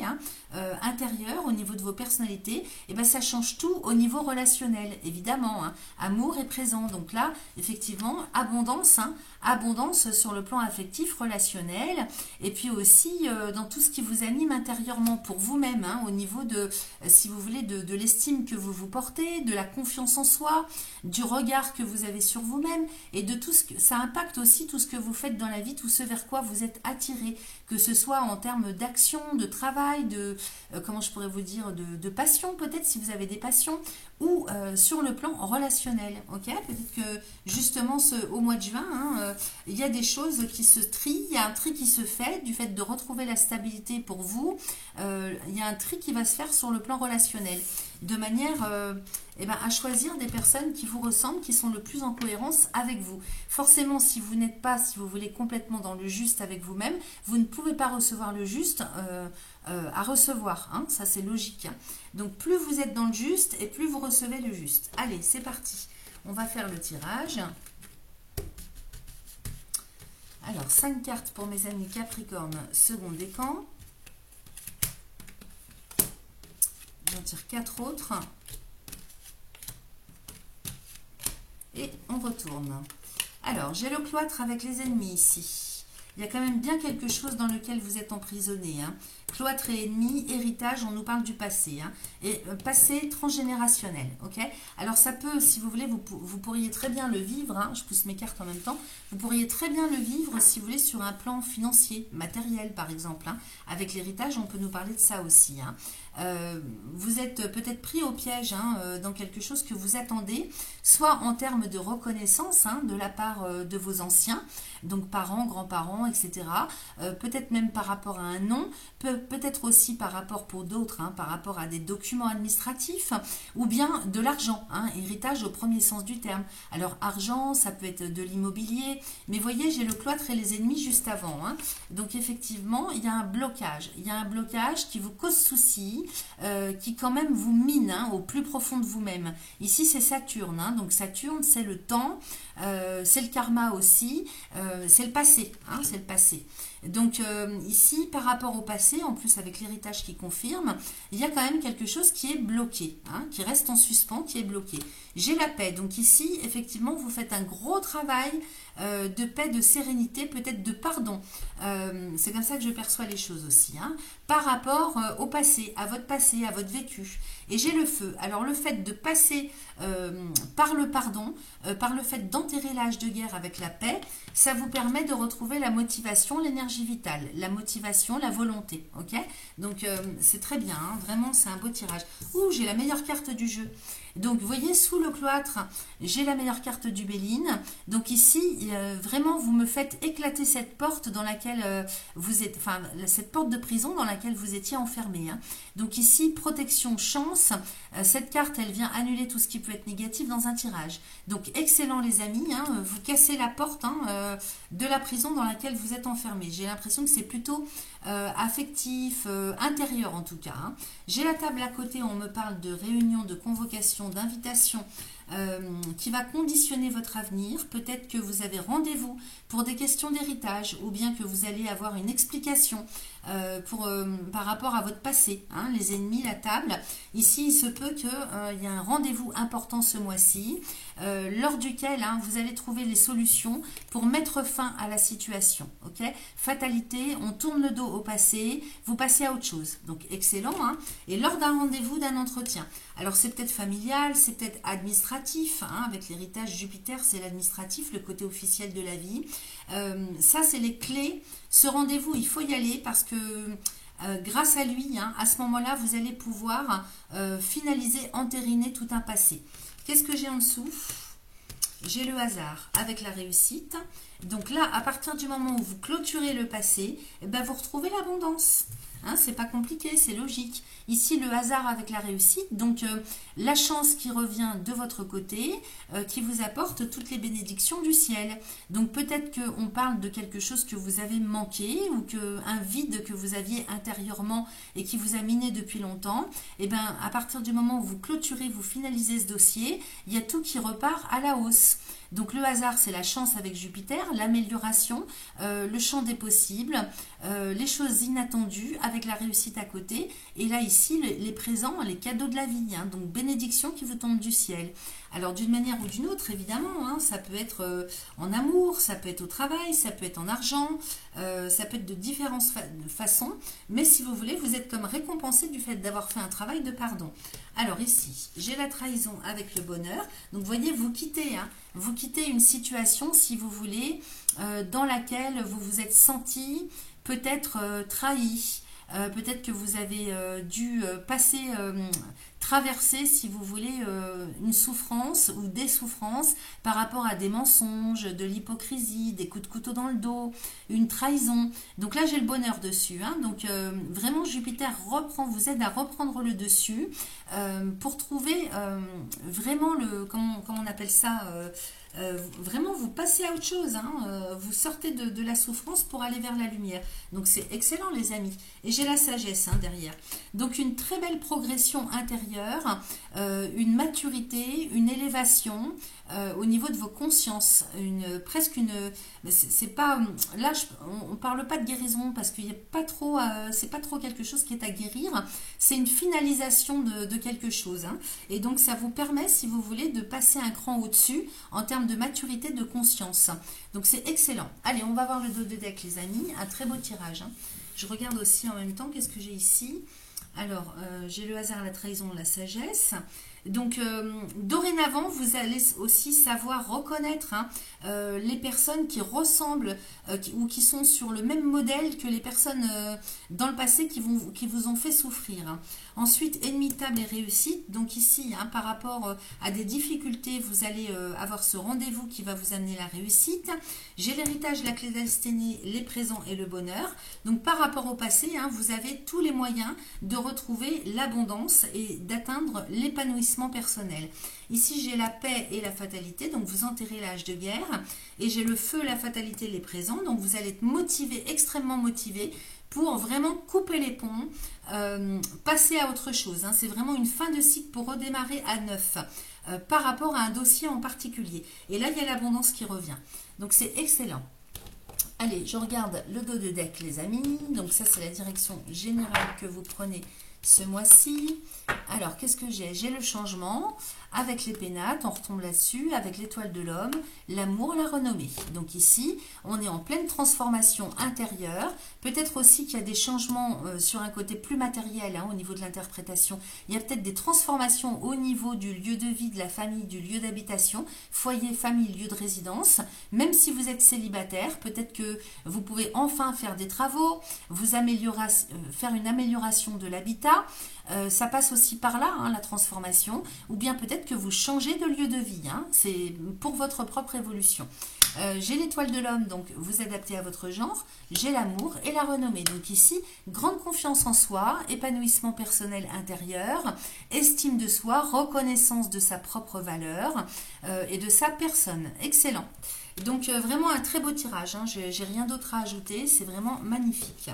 intérieure au niveau de vos personnalités, ça change tout au niveau relationnel, évidemment. Amour et présent. Donc là, effectivement, abondance, abondance sur le plan affectif, relationnel, et puis aussi dans tout ce qui vous anime intérieurement pour vous-même, au niveau de, si vous voulez, de l'estime que vous portez, de la confiance en soi, du regard que vous avez sur vous-même, et de tout ce que ça impacte aussi tout ce que vous faites dans la vie, tout ce vers quoi vous êtes attiré, que ce soit en termes d'action, de travail, de comment je pourrais vous dire, de passion peut-être si vous avez des passions, ou sur le plan relationnel. Ok, peut-être que justement au mois de juin, il y a des choses qui se trient, il y a un tri qui se fait du fait de retrouver la stabilité pour vous. Il y a un tri qui va se faire sur le plan relationnel, de manière à choisir des personnes qui vous ressemblent, qui sont le plus en cohérence avec vous. Forcément, si vous n'êtes pas, si vous voulez, complètement dans le juste avec vous-même, vous ne pouvez pas recevoir le juste à recevoir. Ça, c'est logique. Donc, plus vous êtes dans le juste et plus vous recevez le juste. Allez, c'est parti. On va faire le tirage. Alors, 5 cartes pour mes amis Capricorne, second décan. J'en tire 4 autres. Et on retourne. Alors, j'ai le cloître avec les ennemis ici. Il y a quand même bien quelque chose dans lequel vous êtes emprisonné. Hein. Cloître et ennemis, héritage, on nous parle du passé. Hein. Et passé transgénérationnel. Ok. Alors ça peut, si vous voulez, vous pourriez très bien le vivre. Hein, je pousse mes cartes en même temps. Vous pourriez très bien le vivre, si vous voulez, sur un plan financier, matériel par exemple. Hein. Avec l'héritage, on peut nous parler de ça aussi. Hein. Vous êtes peut-être pris au piège hein, dans quelque chose que vous attendez, soit en termes de reconnaissance hein, de la part de vos anciens, donc parents, grands-parents, etc. Peut-être même par rapport à un nom, peut-être aussi par rapport pour d'autres, hein, par rapport à des documents administratifs, ou bien de l'argent, hein, héritage au premier sens du terme. Alors argent, ça peut être de l'immobilier, mais voyez, j'ai le cloître et les ennemis juste avant. Hein. Donc effectivement, il y a un blocage. Il y a un blocage qui vous cause souci, qui quand même vous mine hein, au plus profond de vous-même. Ici, c'est Saturne. Hein, donc Saturne, c'est le temps, c'est le karma aussi, c'est le passé. Hein, c'est le passé. Donc ici, par rapport au passé, en plus avec l'héritage qui confirme, il y a quand même quelque chose qui est bloqué, hein, qui reste en suspens, qui est bloqué. J'ai la paix. Donc ici, effectivement, vous faites un gros travail de paix, de sérénité, peut-être de pardon. C'est comme ça que je perçois les choses aussi. Hein, par rapport au passé, à votre vécu. Et j'ai le feu. Alors le fait de passer par le pardon, par le fait d'enterrer l'âge de guerre avec la paix, ça vous permet de retrouver la motivation, l'énergie vitale, la motivation, la volonté. Ok. Donc c'est très bien, hein, vraiment c'est un beau tirage. Ouh, j'ai la meilleure carte du jeu. Donc vous voyez, sous le cloître, j'ai la meilleure carte du Béline. Donc ici, vraiment, vous me faites éclater cette porte dans laquelle vous êtes, enfin, cette porte de prison dans laquelle vous étiez enfermé. Hein. Donc ici, protection, chance. Cette carte, elle vient annuler tout ce qui peut être négatif dans un tirage. Donc excellent les amis, hein, vous cassez la porte hein, de la prison dans laquelle vous êtes enfermé. J'ai l'impression que c'est plutôt affectif, intérieur en tout cas. Hein. J'ai la table à côté, on me parle de réunion, de convocation, d'invitation qui va conditionner votre avenir. Peut-être que vous avez rendez-vous pour des questions d'héritage ou bien que vous allez avoir une explication par rapport à votre passé. Hein, les ennemis, la table. Ici, il se peut qu'il y ait un rendez-vous important ce mois-ci lors duquel hein, vous allez trouver les solutions pour mettre fin à la situation. Okay, fatalité, on tourne le dos au passé, vous passez à autre chose. Donc excellent. Hein, et lors d'un rendez-vous, d'un entretien. Alors c'est peut-être familial, c'est peut-être administratif. Hein, avec l'héritage Jupiter, c'est l'administratif, le côté officiel de la vie. Ça, c'est les clés. Ce rendez-vous, il faut y aller parce que grâce à lui, hein, à ce moment-là, vous allez pouvoir finaliser, entériner tout un passé. Qu'est-ce que j'ai en dessous? J'ai le hasard avec la réussite. Donc là, à partir du moment où vous clôturez le passé, eh ben, vous retrouvez l'abondance. Hein, c'est pas compliqué, c'est logique. Ici, le hasard avec la réussite, donc la chance qui revient de votre côté, qui vous apporte toutes les bénédictions du ciel. Donc peut-être qu'on parle de quelque chose que vous avez manqué ou un vide que vous aviez intérieurement et qui vous a miné depuis longtemps. Et bien, à partir du moment où vous clôturez, vous finalisez ce dossier, il y a tout qui repart à la hausse. Donc le hasard, c'est la chance avec Jupiter, l'amélioration, le champ des possibles, les choses inattendues avec la réussite à côté. Et là, ici, les présents, les cadeaux de la vie. Hein, donc bénédiction qui vous tombe du ciel. Alors d'une manière ou d'une autre, évidemment, hein, ça peut être en amour, ça peut être au travail, ça peut être en argent, ça peut être de différentes façons. Mais si vous voulez, vous êtes comme récompensé du fait d'avoir fait un travail de pardon. Alors ici, j'ai la trahison avec le bonheur. Donc vous voyez, vous quittez une situation, si vous voulez, dans laquelle vous vous êtes senti peut-être trahi. Peut-être que vous avez dû traverser, si vous voulez, une souffrance ou des souffrances par rapport à des mensonges, de l'hypocrisie, des coups de couteau dans le dos, une trahison. Donc là, j'ai le bonheur dessus. Hein. Donc vraiment, Jupiter vous aide à reprendre le dessus pour trouver vraiment comment on appelle ça vraiment vous passez à autre chose, hein, vous sortez de la souffrance pour aller vers la lumière. Donc c'est excellent les amis. Et j'ai la sagesse hein, derrière. Donc une très belle progression intérieure, une maturité, une élévation au niveau de vos consciences, presque une, c'est pas, là on parle pas de guérison parce qu'il y a pas trop, c'est pas trop quelque chose qui est à guérir, c'est une finalisation de quelque chose. Hein. Et donc ça vous permet, si vous voulez, de passer un cran au-dessus en termes de maturité, de conscience. Donc c'est excellent. Allez, on va voir le dos de deck les amis, un très beau tirage. Hein. Je regarde aussi en même temps, qu'est-ce que j'ai ici? Alors, j'ai le hasard, la trahison, la sagesse. Donc, dorénavant, vous allez aussi savoir reconnaître hein, les personnes qui ressemblent ou qui sont sur le même modèle que les personnes dans le passé qui vous ont fait souffrir. Hein. Ensuite, ennemi de table et réussite. Donc ici, hein, par rapport à des difficultés, vous allez avoir ce rendez-vous qui va vous amener la réussite. J'ai l'héritage, la clé destinée, les présents et le bonheur. Donc par rapport au passé, hein, vous avez tous les moyens de retrouver l'abondance et d'atteindre l'épanouissement personnel. Ici, j'ai la paix et la fatalité, donc vous enterrez l'âge de guerre. Et j'ai le feu, la fatalité, les présents. Donc vous allez être motivé, extrêmement motivé, pour vraiment couper les ponts, passer à autre chose. Hein. C'est vraiment une fin de cycle pour redémarrer à neuf par rapport à un dossier en particulier. Et là, il y a l'abondance qui revient. Donc, c'est excellent. Allez, je regarde le dos de deck, les amis. Donc, ça, c'est la direction générale que vous prenez ce mois-ci. Alors, qu'est-ce que j'ai? J'ai le changement avec les pénates, on retombe là-dessus, avec l'étoile de l'homme, l'amour, la renommée. Donc ici, on est en pleine transformation intérieure. Peut-être aussi qu'il y a des changements sur un côté plus matériel hein, au niveau de l'interprétation. Il y a peut-être des transformations au niveau du lieu de vie, de la famille, du lieu d'habitation, foyer, famille, lieu de résidence. Même si vous êtes célibataire, peut-être que vous pouvez enfin faire des travaux, vous améliorer, faire une amélioration de l'habitat. Ça passe aussi par là, hein, la transformation, ou bien peut-être que vous changez de lieu de vie, hein, c'est pour votre propre évolution. J'ai l'étoile de l'homme, donc vous adaptez à votre genre, j'ai l'amour et la renommée. Donc ici, grande confiance en soi, épanouissement personnel intérieur, estime de soi, reconnaissance de sa propre valeur et de sa personne. Excellent. Donc vraiment un très beau tirage, hein, j'ai rien d'autre à ajouter, c'est vraiment magnifique.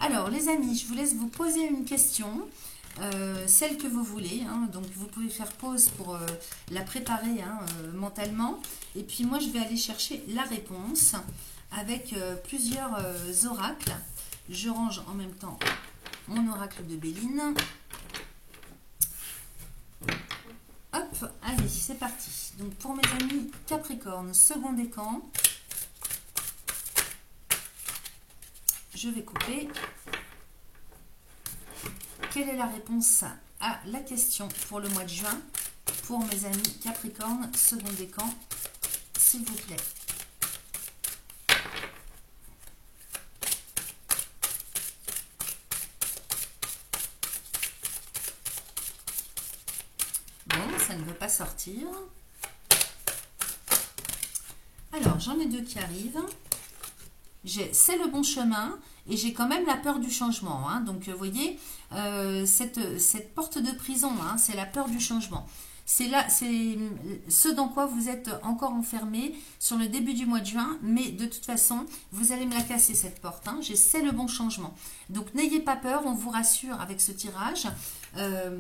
Alors les amis, je vous laisse vous poser une question. Celle que vous voulez, hein, donc vous pouvez faire pause pour la préparer hein, mentalement, et puis moi je vais aller chercher la réponse avec plusieurs oracles. Je range en même temps mon oracle de Béline. Hop, allez, c'est parti. Donc pour mes amis Capricorne, second décan, je vais couper. Quelle est la réponse à la question pour le mois de juin pour mes amis Capricorne, second décan, s'il vous plaît? Bon, ça ne veut pas sortir. Alors, j'en ai deux qui arrivent. C'est le bon chemin et j'ai quand même la peur du changement. Hein. Donc, vous voyez, cette porte de prison, hein, c'est la peur du changement. C'est ce dans quoi vous êtes encore enfermé sur le début du mois de juin, mais de toute façon, vous allez me la casser cette porte. Hein. C'est le bon changement. Donc, n'ayez pas peur, on vous rassure avec ce tirage.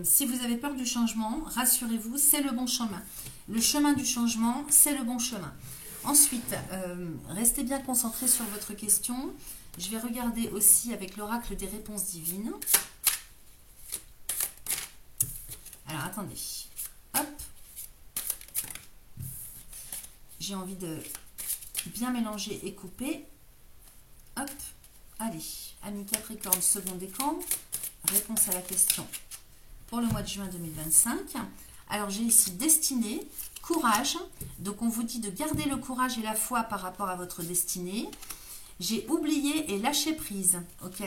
Si vous avez peur du changement, rassurez-vous, c'est le bon chemin. Le chemin du changement, c'est le bon chemin. Ensuite, restez bien concentrés sur votre question. Je vais regarder aussi avec l'oracle des réponses divines. Alors, attendez. Hop. J'ai envie de bien mélanger et couper. Hop. Allez, amis Capricorne, second décan. Réponse à la question pour le mois de juin 2025. Alors, j'ai ici destinée, courage. Donc, on vous dit de garder le courage et la foi par rapport à votre destinée. J'ai oublié et lâché prise. Ok?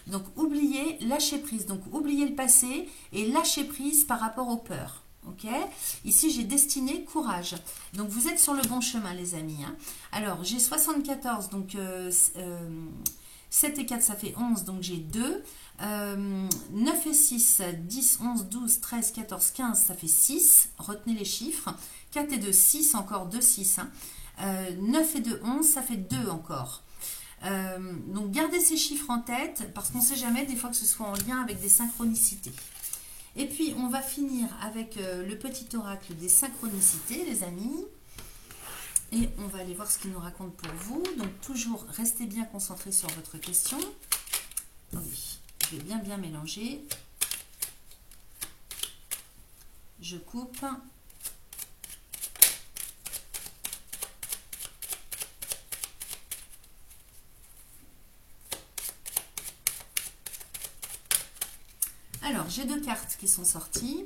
Donc, oublier, lâcher prise. Donc, oublier le passé et lâcher prise par rapport aux peurs. Ok? Ici, j'ai destiné, courage. Donc, vous êtes sur le bon chemin, les amis. Hein. Alors, j'ai 74. Donc, 7 et 4, ça fait 11, donc j'ai 2. 9 et 6, 10, 11, 12, 13, 14, 15, ça fait 6. Retenez les chiffres. 4 et 2, 6, encore 2, 6. 9 et 2, 11, ça fait 2 encore. Donc gardez ces chiffres en tête, parce qu'on ne sait jamais, des fois que ce soit en lien avec des synchronicités. Et puis, on va finir avec le petit oracle des synchronicités, les amis. Et on va aller voir ce qu'il nous raconte pour vous. Donc, toujours, restez bien concentrés sur votre question. Attendez, je vais bien mélanger. Je coupe. Alors, j'ai 2 cartes qui sont sorties.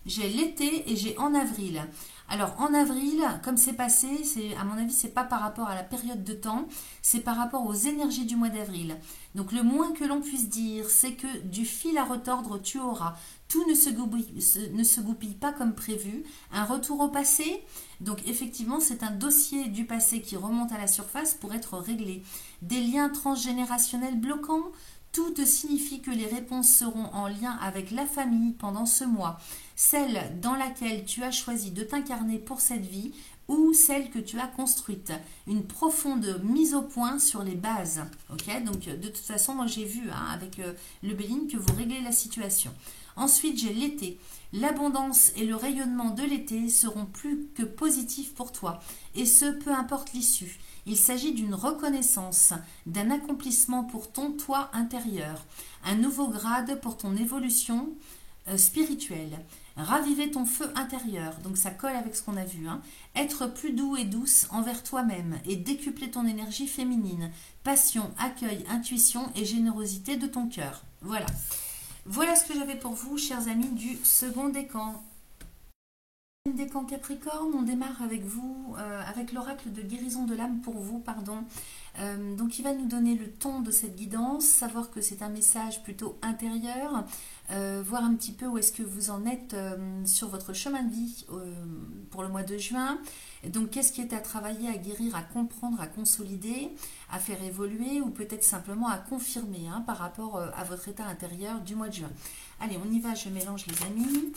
J'ai l'été et j'ai en avril. Alors, en avril, comme c'est passé, à mon avis, c'est pas par rapport à la période de temps, c'est par rapport aux énergies du mois d'avril. Donc, le moins que l'on puisse dire, c'est que du fil à retordre, tu auras. Tout ne se goupille pas comme prévu. Un retour au passé, donc effectivement, c'est un dossier du passé qui remonte à la surface pour être réglé. Des liens transgénérationnels bloquants. Tout te signifie que les réponses seront en lien avec la famille pendant ce mois, celle dans laquelle tu as choisi de t'incarner pour cette vie ou celle que tu as construite. Une profonde mise au point sur les bases. Ok, donc de toute façon, moi j'ai vu avec le Béline que vous réglez la situation. Ensuite, j'ai l'été. L'abondance et le rayonnement de l'été seront plus que positifs pour toi, et ce, peu importe l'issue. Il s'agit d'une reconnaissance, d'un accomplissement pour ton toi intérieur, un nouveau grade pour ton évolution spirituelle. Raviver ton feu intérieur, donc ça colle avec ce qu'on a vu. Être plus doux et douce envers toi-même et décupler ton énergie féminine, passion, accueil, intuition et générosité de ton cœur. Voilà. Voilà ce que j'avais pour vous, chers amis du second décan. Décan Capricorne, on démarre avec vous, avec l'oracle de guérison de l'âme pour vous, pardon. Donc il va nous donner le ton de cette guidance, savoir que c'est un message plutôt intérieur, voir un petit peu où est-ce que vous en êtes sur votre chemin de vie pour le mois de juin. Donc qu'est-ce qui est à travailler, à guérir, à comprendre, à consolider, à faire évoluer ou peut-être simplement à confirmer par rapport à votre état intérieur du mois de juin. Allez, on y va, je mélange les amis.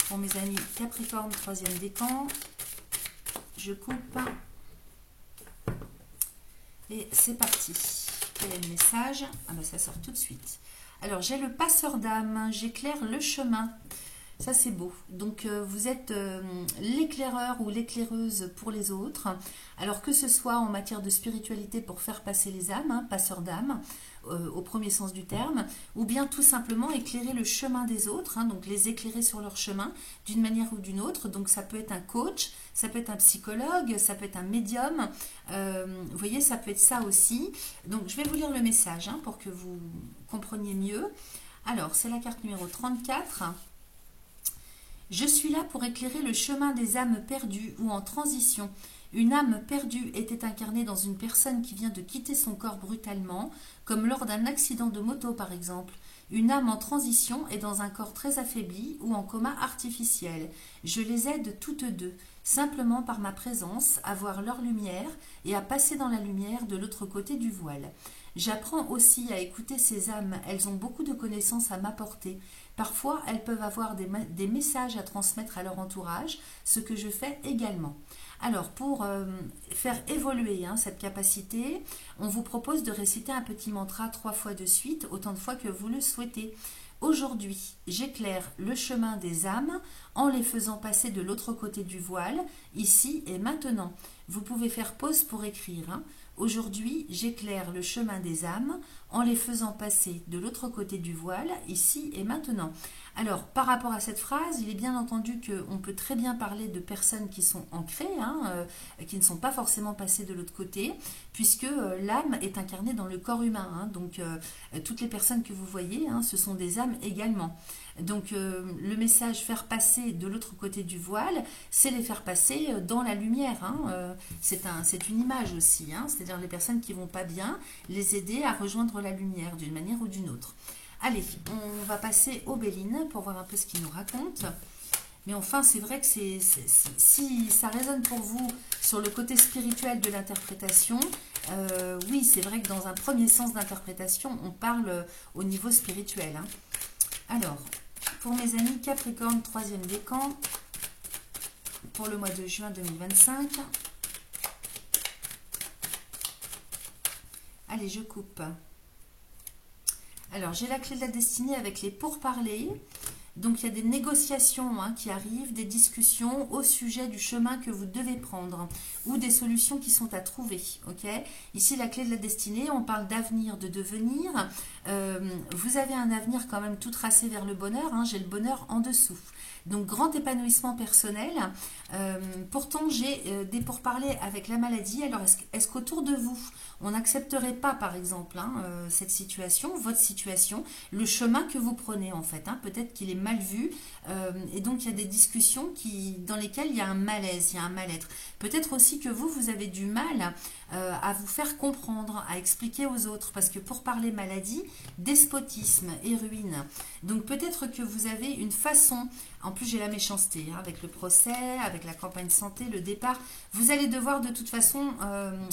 Pour mes amis Capricorne, troisième décan, je coupe et c'est parti. Quel est le message? Ah ben ça sort tout de suite. Alors j'ai le passeur d'âme, j'éclaire le chemin. Ça c'est beau. Donc vous êtes l'éclaireur ou l'éclaireuse pour les autres. Alors que ce soit en matière de spiritualité pour faire passer les âmes, passeur d'âme, au premier sens du terme, ou bien tout simplement éclairer le chemin des autres, donc les éclairer sur leur chemin d'une manière ou d'une autre. Donc ça peut être un coach, ça peut être un psychologue, ça peut être un médium, vous voyez, ça peut être ça aussi. Donc je vais vous lire le message pour que vous compreniez mieux. Alors c'est la carte numéro 34. Je suis là pour éclairer le chemin des âmes perdues ou en transition. Une âme perdue était incarnée dans une personne qui vient de quitter son corps brutalement, comme lors d'un accident de moto par exemple. Une âme en transition est dans un corps très affaibli ou en coma artificiel. Je les aide toutes deux, simplement par ma présence, à voir leur lumière et à passer dans la lumière de l'autre côté du voile. J'apprends aussi à écouter ces âmes, elles ont beaucoup de connaissances à m'apporter. Parfois, elles peuvent avoir des messages à transmettre à leur entourage, ce que je fais également. Alors, pour faire évoluer cette capacité, on vous propose de réciter un petit mantra 3 fois de suite, autant de fois que vous le souhaitez. Aujourd'hui, j'éclaire le chemin des âmes en les faisant passer de l'autre côté du voile, ici et maintenant. Vous pouvez faire pause pour écrire. Aujourd'hui, j'éclaire le chemin des âmes en les faisant passer de l'autre côté du voile, ici et maintenant. Alors, par rapport à cette phrase, il est bien entendu qu'on peut très bien parler de personnes qui sont ancrées, qui ne sont pas forcément passées de l'autre côté, puisque l'âme est incarnée dans le corps humain. Donc, toutes les personnes que vous voyez, ce sont des âmes également. Donc, le message faire passer de l'autre côté du voile, c'est les faire passer dans la lumière. C'est une image aussi, c'est-à-dire les personnes qui vont pas bien, les aider à rejoindre la lumière d'une manière ou d'une autre. Allez, on va passer au Béline pour voir un peu ce qu'il nous raconte. Mais enfin, c'est vrai que si ça résonne pour vous sur le côté spirituel de l'interprétation, Oui, c'est vrai que dans un premier sens d'interprétation, on parle au niveau spirituel. Hein. Alors, pour mes amis Capricorne, troisième décan, pour le mois de juin 2025. Allez, je coupe. Alors, j'ai la clé de la destinée avec les pourparlers. Donc, il y a des négociations qui arrivent, des discussions au sujet du chemin que vous devez prendre ou des solutions qui sont à trouver. Ok. Ici, la clé de la destinée, on parle d'avenir, de devenir. Vous avez un avenir quand même tout tracé vers le bonheur. Hein, j'ai le bonheur en dessous. Donc, grand épanouissement personnel. Pourtant, j'ai des pourparlers avec la maladie. Alors, est-ce qu'autour de vous, on n'accepterait pas, par exemple, cette situation, votre situation, le chemin que vous prenez, en fait. Hein, peut-être qu'il est mal vu. Et donc, il y a des discussions dans lesquelles il y a un malaise, il y a un mal-être. Peut-être aussi que vous avez du mal à vous faire comprendre, à expliquer aux autres. Parce que pour parler maladie, despotisme et ruine. Donc, peut-être que vous avez une façon... En plus, j'ai la méchanceté avec le procès, avec la campagne santé, le départ. Vous allez devoir de toute façon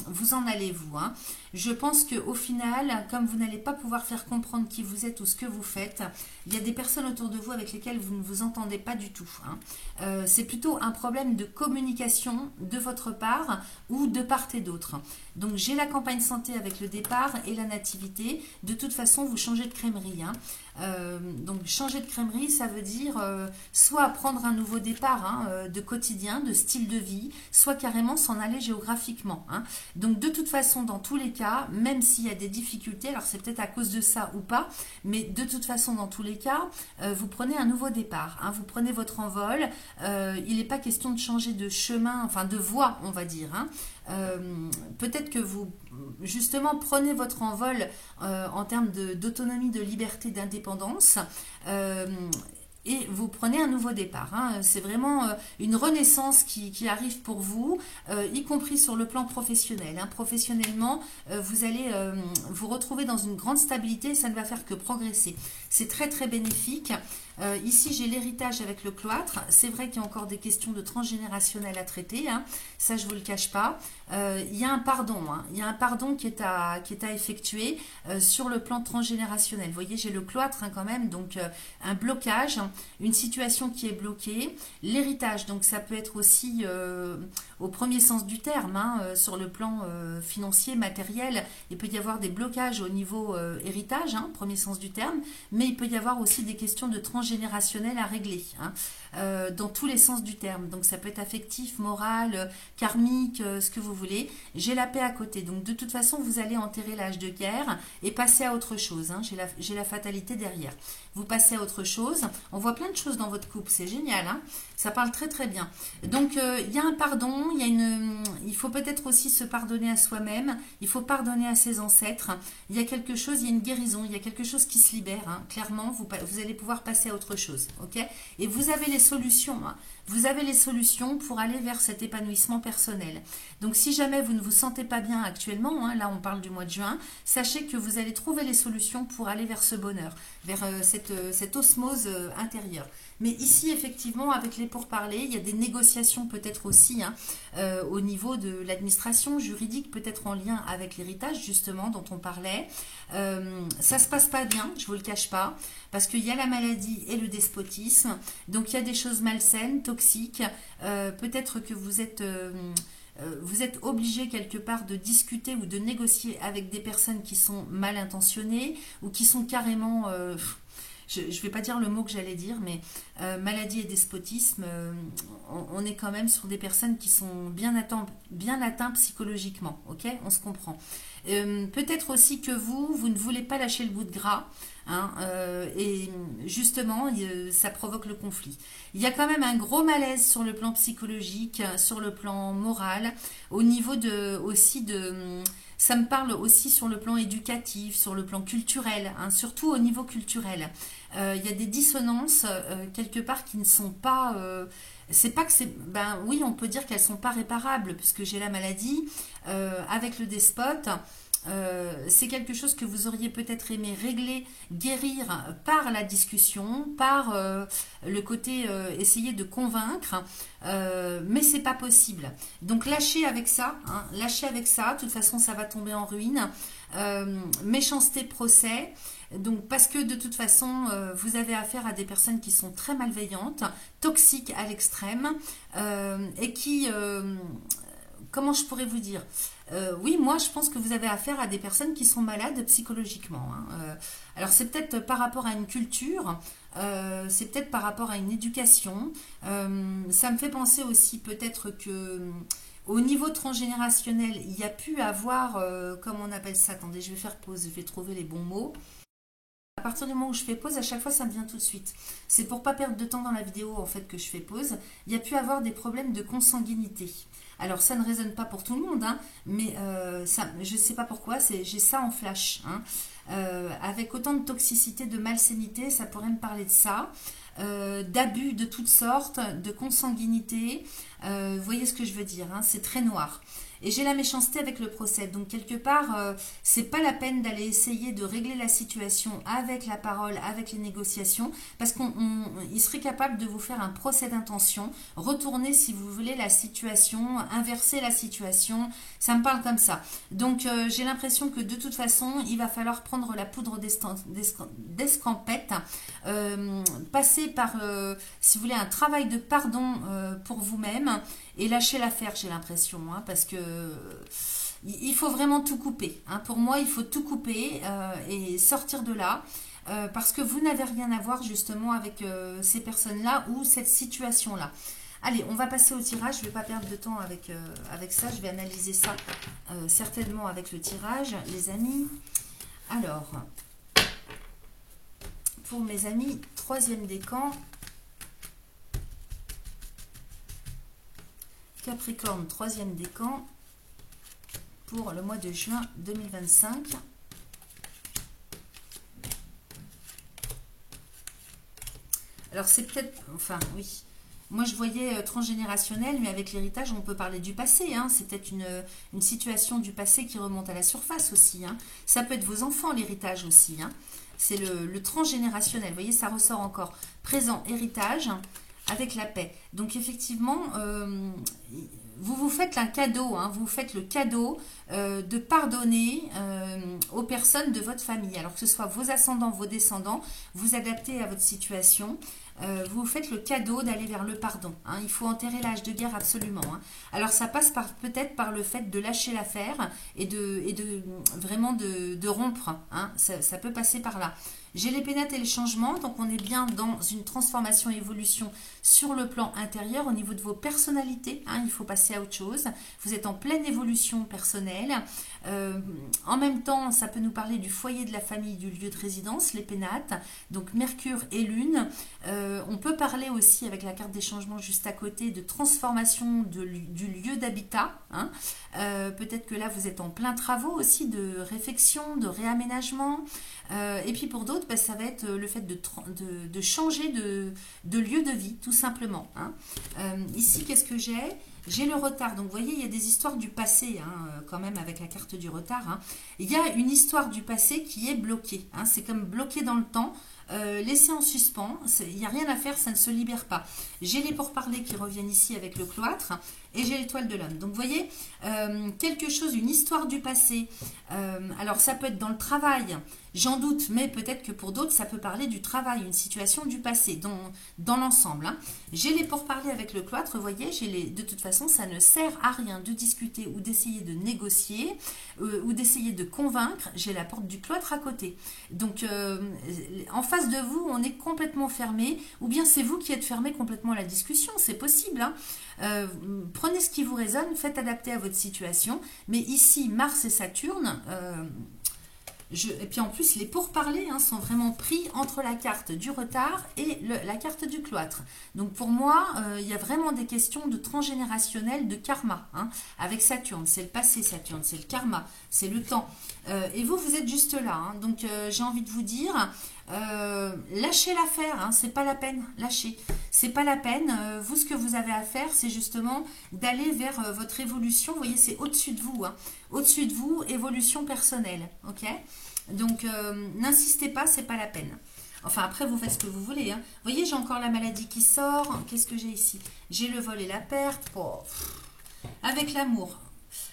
vous en aller, vous. Hein. Je pense qu'au final, comme vous n'allez pas pouvoir faire comprendre qui vous êtes ou ce que vous faites, il y a des personnes autour de vous avec lesquelles vous ne vous entendez pas du tout. Hein. C'est plutôt un problème de communication de votre part ou de part et d'autre. Donc, j'ai la campagne santé avec le départ et la nativité. De toute façon, vous changez de crèmerie. Hein. Donc changer de crèmerie, ça veut dire soit prendre un nouveau départ de quotidien, de style de vie, soit carrément s'en aller géographiquement. Hein. Donc de toute façon, dans tous les cas, même s'il y a des difficultés, alors c'est peut-être à cause de ça ou pas, mais de toute façon, dans tous les cas, vous prenez un nouveau départ. Hein. Vous prenez votre envol. Il n'est pas question de changer de chemin, enfin de voie, on va dire. Hein. Peut-être que vous justement prenez votre envol en termes d'autonomie, de liberté, d'indépendance et vous prenez un nouveau départ. Hein. C'est vraiment une renaissance qui arrive pour vous, y compris sur le plan professionnel. Hein. Professionnellement, vous allez vous retrouver dans une grande stabilité et ça ne va faire que progresser. C'est très très bénéfique. Ici, j'ai l'héritage avec le cloître. C'est vrai qu'il y a encore des questions de transgénérationnel à traiter. Hein. Ça, je ne vous le cache pas. Il y a un pardon. Hein. Il y a un pardon qui est à effectuer sur le plan transgénérationnel. Vous voyez, j'ai le cloître quand même. Donc, un blocage, une situation qui est bloquée. L'héritage, donc ça peut être aussi au premier sens du terme, sur le plan financier, matériel. Il peut y avoir des blocages au niveau héritage, premier sens du terme. Mais il peut y avoir aussi des questions de transgénérationnel à régler, dans tous les sens du terme. Donc ça peut être affectif, moral, karmique, ce que vous voulez. J'ai la paix à côté. Donc de toute façon, vous allez enterrer l'âge de guerre et passer à autre chose. Hein. J'ai la fatalité derrière. Vous passez à autre chose. On voit plein de choses dans votre couple. C'est génial. Hein. Ça parle très très bien. Donc il y a un pardon. Il faut peut-être aussi se pardonner à soi-même. Il faut pardonner à ses ancêtres. Il y a quelque chose, il y a une guérison. Il y a quelque chose qui se libère. Hein. Clairement, vous allez pouvoir passer à autre chose. Ok. Et vous avez les solutions. Hein. Vous avez les solutions pour aller vers cet épanouissement personnel. Donc si jamais vous ne vous sentez pas bien actuellement, là on parle du mois de juin, sachez que vous allez trouver les solutions pour aller vers ce bonheur, vers cette osmose intérieure. Mais ici effectivement avec les pourparlers, il y a des négociations peut-être aussi au niveau de l'administration juridique, peut-être en lien avec l'héritage justement dont on parlait. Ça se passe pas bien, je vous le cache pas, parce qu'il y a la maladie et le despotisme, donc il y a des choses malsaines, toxiques, peut-être que vous êtes obligé quelque part de discuter ou de négocier avec des personnes qui sont mal intentionnées ou qui sont carrément... je ne vais pas dire le mot que j'allais dire, mais maladie et despotisme, on est quand même sur des personnes qui sont bien atteintes psychologiquement, ok. On se comprend. Peut-être aussi que vous ne voulez pas lâcher le bout de gras, et justement, ça provoque le conflit. Il y a quand même un gros malaise sur le plan psychologique, sur le plan moral, au niveau ça me parle aussi sur le plan éducatif, sur le plan culturel, surtout au niveau culturel. Il y a des dissonances quelque part qui ne sont pas... c'est pas que c'est... Ben oui, on peut dire qu'elles ne sont pas réparables, puisque j'ai la maladie avec le despote. c'est quelque chose que vous auriez peut-être aimé régler, guérir par la discussion, par le côté essayer de convaincre, mais c'est pas possible. Donc lâchez avec ça, hein, lâchez avec ça. De toute façon, ça va tomber en ruine. Méchanceté, procès. Donc parce que de toute façon, vous avez affaire à des personnes qui sont très malveillantes, toxiques à l'extrême, et qui comment je pourrais vous dire, oui, moi je pense que vous avez affaire à des personnes qui sont malades psychologiquement, hein. Alors c'est peut-être par rapport à une culture, c'est peut-être par rapport à une éducation. Ça me fait penser aussi peut-être que au niveau transgénérationnel, il y a pu avoir, comment on appelle ça, attendez, je vais faire pause, je vais trouver les bons mots. À partir du moment où je fais pause, à chaque fois ça me vient tout de suite. C'est pour pas perdre de temps dans la vidéo en fait que je fais pause. Il y a pu avoir des problèmes de consanguinité. Alors ça ne résonne pas pour tout le monde, hein, mais ça, je ne sais pas pourquoi, j'ai ça en flash, hein. Avec autant de toxicité, de malsénité, ça pourrait me parler de ça. D'abus de toutes sortes, de consanguinité, vous voyez ce que je veux dire, hein, c'est très noir. Et j'ai la méchanceté avec le procès. Donc quelque part, c'est pas la peine d'aller essayer de régler la situation avec la parole, avec les négociations, parce qu'il serait capable de vous faire un procès d'intention, retourner si vous voulez la situation, inverser la situation. Ça me parle comme ça. Donc j'ai l'impression que de toute façon, il va falloir prendre la poudre d'escampette, passer par, si vous voulez, un travail de pardon pour vous-même et lâcher l'affaire, j'ai l'impression, hein, parce que il faut vraiment tout couper, hein. Pour moi, il faut tout couper et sortir de là. Parce que vous n'avez rien à voir justement avec ces personnes-là ou cette situation-là. Allez, on va passer au tirage. Je ne vais pas perdre de temps avec ça. Je vais analyser ça certainement avec le tirage, les amis. Alors, pour mes amis, troisième décan. Capricorne, troisième décan. Pour le mois de juin 2025. Alors c'est peut-être, enfin oui, moi je voyais transgénérationnel, mais avec l'héritage on peut parler du passé, hein. C'est peut-être une situation du passé qui remonte à la surface aussi, hein. Ça peut être vos enfants, l'héritage aussi, hein. C'est le transgénérationnel, vous voyez, ça ressort encore. Présent, héritage, avec la paix. Donc effectivement, vous vous faites un cadeau, hein, vous faites le cadeau de pardonner aux personnes de votre famille. Alors que ce soit vos ascendants, vos descendants, vous adaptez à votre situation. Vous vous faites le cadeau d'aller vers le pardon, hein. Il faut enterrer l'âge de guerre absolument, hein. Alors ça passe peut-être par le fait de lâcher l'affaire et de vraiment de rompre, hein. Ça peut passer par là. J'ai les pénates et les changements, donc on est bien dans une transformation et évolution sur le plan intérieur au niveau de vos personnalités, hein. Il faut passer à autre chose. Vous êtes en pleine évolution personnelle. En même temps, ça peut nous parler du foyer de la famille, du lieu de résidence, les pénates, donc Mercure et Lune. On peut parler aussi avec la carte des changements juste à côté de transformation du lieu d'habitat, hein. Peut-être que là vous êtes en plein travaux aussi de réflexion, de réaménagement. Et puis pour d'autres, ça va être le fait de changer de lieu de vie, tout simplement, hein. Ici, qu'est-ce que j'ai? J'ai le retard. Donc, vous voyez, il y a des histoires du passé, hein, quand même, avec la carte du retard, hein. Il y a une histoire du passé qui est bloquée, hein. C'est comme bloqué dans le temps, laissé en suspens. Il n'y a rien à faire, ça ne se libère pas. J'ai les pourparlers qui reviennent ici avec le cloître et j'ai l'étoile de l'homme. Donc, vous voyez, quelque chose, une histoire du passé. Alors, ça peut être dans le travail. J'en doute, mais peut-être que pour d'autres, ça peut parler du travail, une situation du passé, dans l'ensemble, hein. J'ai les pourparlers avec le cloître, vous voyez, de toute façon, ça ne sert à rien de discuter ou d'essayer de négocier ou d'essayer de convaincre. J'ai la porte du cloître à côté. Donc, en face de vous, on est complètement fermé, ou bien c'est vous qui êtes fermé complètement à la discussion, c'est possible, hein. Prenez ce qui vous résonne, faites adapter à votre situation, mais ici, Mars et Saturne... et puis en plus, les pourparlers, hein, sont vraiment pris entre la carte du retard et la carte du cloître. Donc pour moi, il y a vraiment des questions de transgénérationnel, de karma, hein, avec Saturne. C'est le passé, Saturne, c'est le karma, c'est le temps. Et vous êtes juste là, hein. Donc j'ai envie de vous dire, lâchez l'affaire, hein, c'est pas la peine, lâchez. c'est pas la peine. Vous, ce que vous avez à faire, c'est justement d'aller vers votre évolution. Vous voyez, c'est au-dessus de vous. Hein. Au-dessus de vous, évolution personnelle. Ok. Donc, n'insistez pas, c'est pas la peine. Enfin, après, vous faites ce que vous voulez. Hein. Vous voyez, j'ai encore la maladie qui sort. Qu'est-ce que j'ai ici? J'ai le vol et la perte. Oh. Avec l'amour.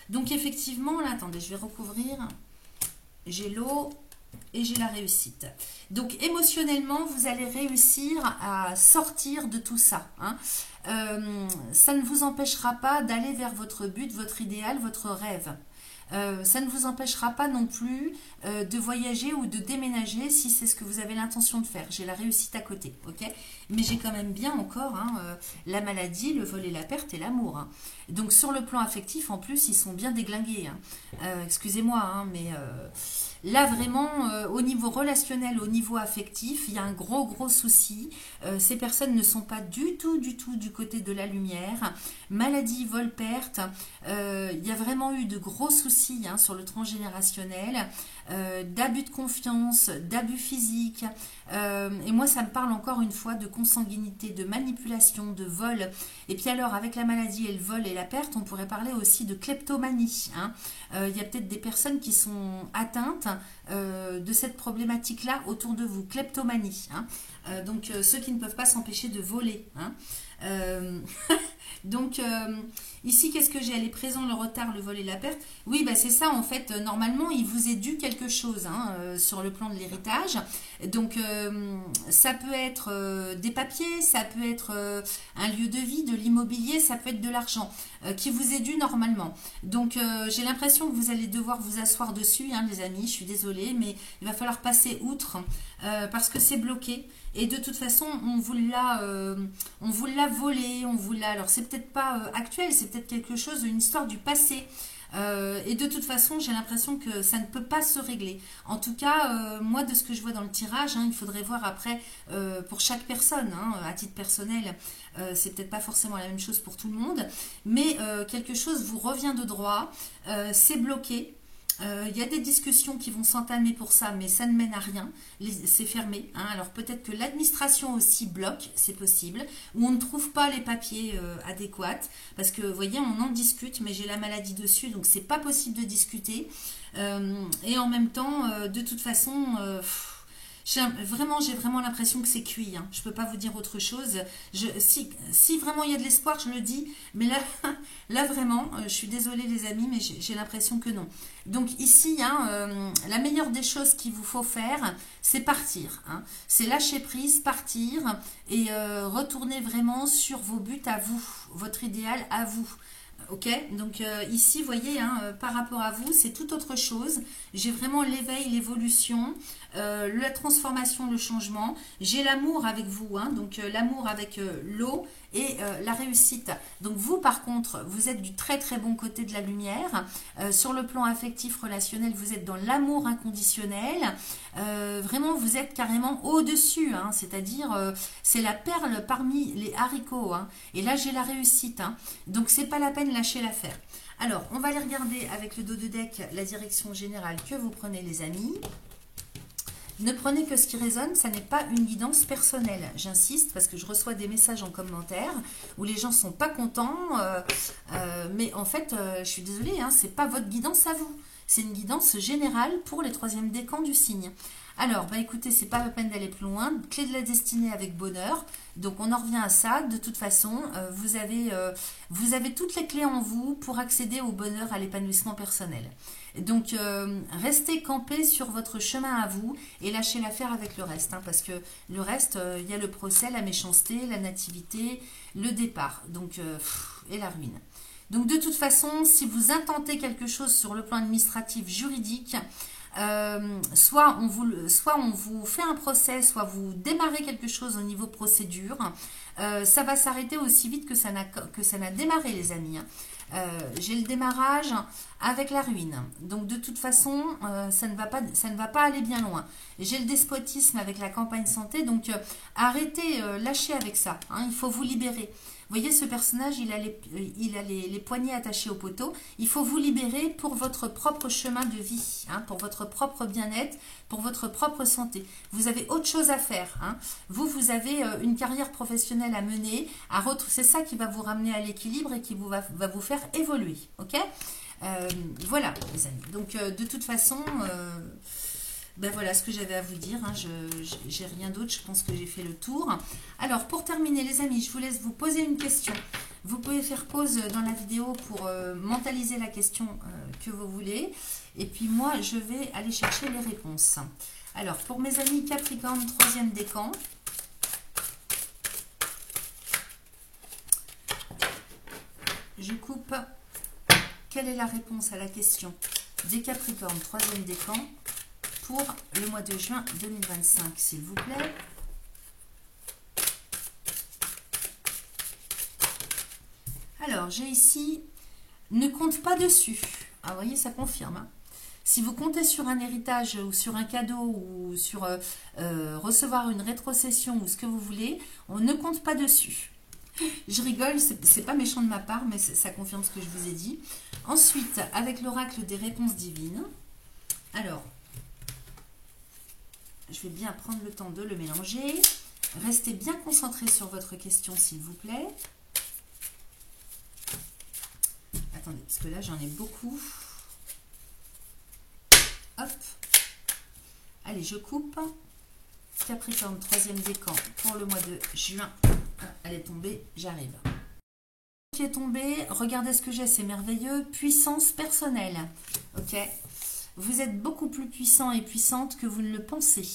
Donc, effectivement, là, attendez, je vais recouvrir. J'ai l'eau et j'ai la réussite. Donc, émotionnellement, vous allez réussir à sortir de tout ça. Hein. Ça ne vous empêchera pas d'aller vers votre but, votre idéal, votre rêve. Ça ne vous empêchera pas non plus de voyager ou de déménager si c'est ce que vous avez l'intention de faire. J'ai la réussite à côté, ok? Mais j'ai quand même bien encore la maladie, le vol et la perte et l'amour. Hein. Donc sur le plan affectif, en plus, ils sont bien déglingués. Hein. Excusez-moi, hein, mais là vraiment, au niveau relationnel, au niveau affectif, il y a un gros souci. Ces personnes ne sont pas du tout du côté de la lumière. Maladie, vol, perte, il y a vraiment eu de gros soucis hein, sur le transgénérationnel, d'abus de confiance, d'abus physiques. Et moi, ça me parle encore une fois de consanguinité, de manipulation, de vol. Et puis alors, avec la maladie et le vol et la perte, on pourrait parler aussi de kleptomanie. Hein. Il y a peut-être des personnes qui sont atteintes de cette problématique-là autour de vous, kleptomanie. Hein. Donc, ceux qui ne peuvent pas s'empêcher de voler. Hein. Donc ici qu'est-ce que j'ai? Elle est présent, le retard, le vol et la perte. Oui, bah c'est ça en fait, normalement il vous est dû quelque chose hein, sur le plan de l'héritage. Donc ça peut être des papiers, ça peut être un lieu de vie, de l'immobilier, ça peut être de l'argent qui vous est dû normalement. Donc j'ai l'impression que vous allez devoir vous asseoir dessus hein, les amis, je suis désolée, mais il va falloir passer outre parce que c'est bloqué. Et de toute façon, on vous l'a volé, on vous l'a. Alors c'est peut-être pas actuel, c'est peut-être quelque chose, une histoire du passé. Et de toute façon, j'ai l'impression que ça ne peut pas se régler. En tout cas, moi, de ce que je vois dans le tirage, hein, il faudrait voir après pour chaque personne, hein, à titre personnel. C'est peut-être pas forcément la même chose pour tout le monde, mais quelque chose vous revient de droit. C'est bloqué. Il y a des discussions qui vont s'entamer pour ça, mais ça ne mène à rien. C'est fermé. Hein. Alors peut-être que l'administration aussi bloque, c'est possible, ou on ne trouve pas les papiers adéquats, parce que vous voyez, on en discute, mais j'ai la maladie dessus, donc c'est pas possible de discuter. Et en même temps, de toute façon, j'ai vraiment l'impression que c'est cuit. Hein. Je ne peux pas vous dire autre chose. Si vraiment il y a de l'espoir, je le dis. Mais là vraiment, je suis désolée les amis, mais j'ai l'impression que non. Donc ici, hein, la meilleure des choses qu'il vous faut faire, c'est partir. Hein. C'est lâcher prise, partir et retourner vraiment sur vos buts à vous, votre idéal à vous. Ok, donc ici, vous voyez, hein, par rapport à vous, c'est tout autre chose. J'ai vraiment l'éveil, l'évolution, la transformation, le changement. J'ai l'amour avec vous, hein, donc l'amour avec l'eau et la réussite. Donc vous, par contre, vous êtes du très bon côté de la lumière. Sur le plan affectif, relationnel, vous êtes dans l'amour inconditionnel. Vraiment, vous êtes carrément au-dessus, hein, c'est-à-dire c'est la perle parmi les haricots. Hein, et là, j'ai la réussite. Hein, donc, c'est pas la peine de lâcher l'affaire. Alors, on va aller regarder avec le dos de deck la direction générale que vous prenez, les amis. Ne prenez que ce qui résonne, ça n'est pas une guidance personnelle. J'insiste parce que je reçois des messages en commentaire où les gens ne sont pas contents. Mais en fait, je suis désolée, hein, ce n'est pas votre guidance à vous. C'est une guidance générale pour les troisièmes décans du signe. Alors, bah écoutez, c'est pas la peine d'aller plus loin. Clé de la destinée avec bonheur. Donc, on en revient à ça. De toute façon, vous avez toutes les clés en vous pour accéder au bonheur, à l'épanouissement personnel. Donc, restez campés sur votre chemin à vous et lâchez l'affaire avec le reste. Hein, parce que le reste, il y a le procès, la méchanceté, la nativité, le départ. Donc, et la ruine. Donc, de toute façon, si vous intentez quelque chose sur le plan administratif, juridique, soit on vous fait un procès, soit vous démarrez quelque chose au niveau procédure, ça va s'arrêter aussi vite que ça n'a démarré, les amis. Hein. J'ai le démarrage avec la ruine. Donc de toute façon, ça ne va pas aller bien loin. J'ai le despotisme avec la campagne santé. Donc arrêtez, lâchez avec ça. Hein, il faut vous libérer. voyez, ce personnage, il a les poignets attachés au poteau. Il faut vous libérer pour votre propre chemin de vie, hein, pour votre propre bien-être, pour votre propre santé. Vous avez autre chose à faire. Hein. Vous avez une carrière professionnelle à mener, c'est ça qui va vous ramener à l'équilibre et qui va vous faire évoluer. Ok, voilà, les amis. Donc, de toute façon... ben voilà ce que j'avais à vous dire, hein. J'ai rien d'autre, je pense que j'ai fait le tour. Alors pour terminer les amis, je vous laisse vous poser une question. Vous pouvez faire pause dans la vidéo pour mentaliser la question que vous voulez. Et puis moi je vais aller chercher les réponses. Alors pour mes amis Capricorne, troisième décan. Je coupe. Quelle est la réponse à la question des Capricornes, troisième décan pour le mois de juin 2025, s'il vous plaît. Alors, j'ai ici, ne compte pas dessus. Ah, vous voyez, ça confirme. Hein. Si vous comptez sur un héritage ou sur un cadeau ou sur recevoir une rétrocession ou ce que vous voulez, on ne compte pas dessus. Je rigole, c'est pas méchant de ma part, mais ça confirme ce que je vous ai dit. Ensuite, avec l'oracle des réponses divines. Alors, je vais bien prendre le temps de le mélanger. Restez bien concentrés sur votre question, s'il vous plaît. Attendez, parce que là, j'en ai beaucoup. Hop. Allez, je coupe. Capricorne, troisième décan pour le mois de juin. Elle est tombée, j'arrive. Qui est tombée, regardez ce que j'ai, c'est merveilleux. Puissance personnelle. Ok. Vous êtes beaucoup plus puissant et puissante que vous ne le pensez.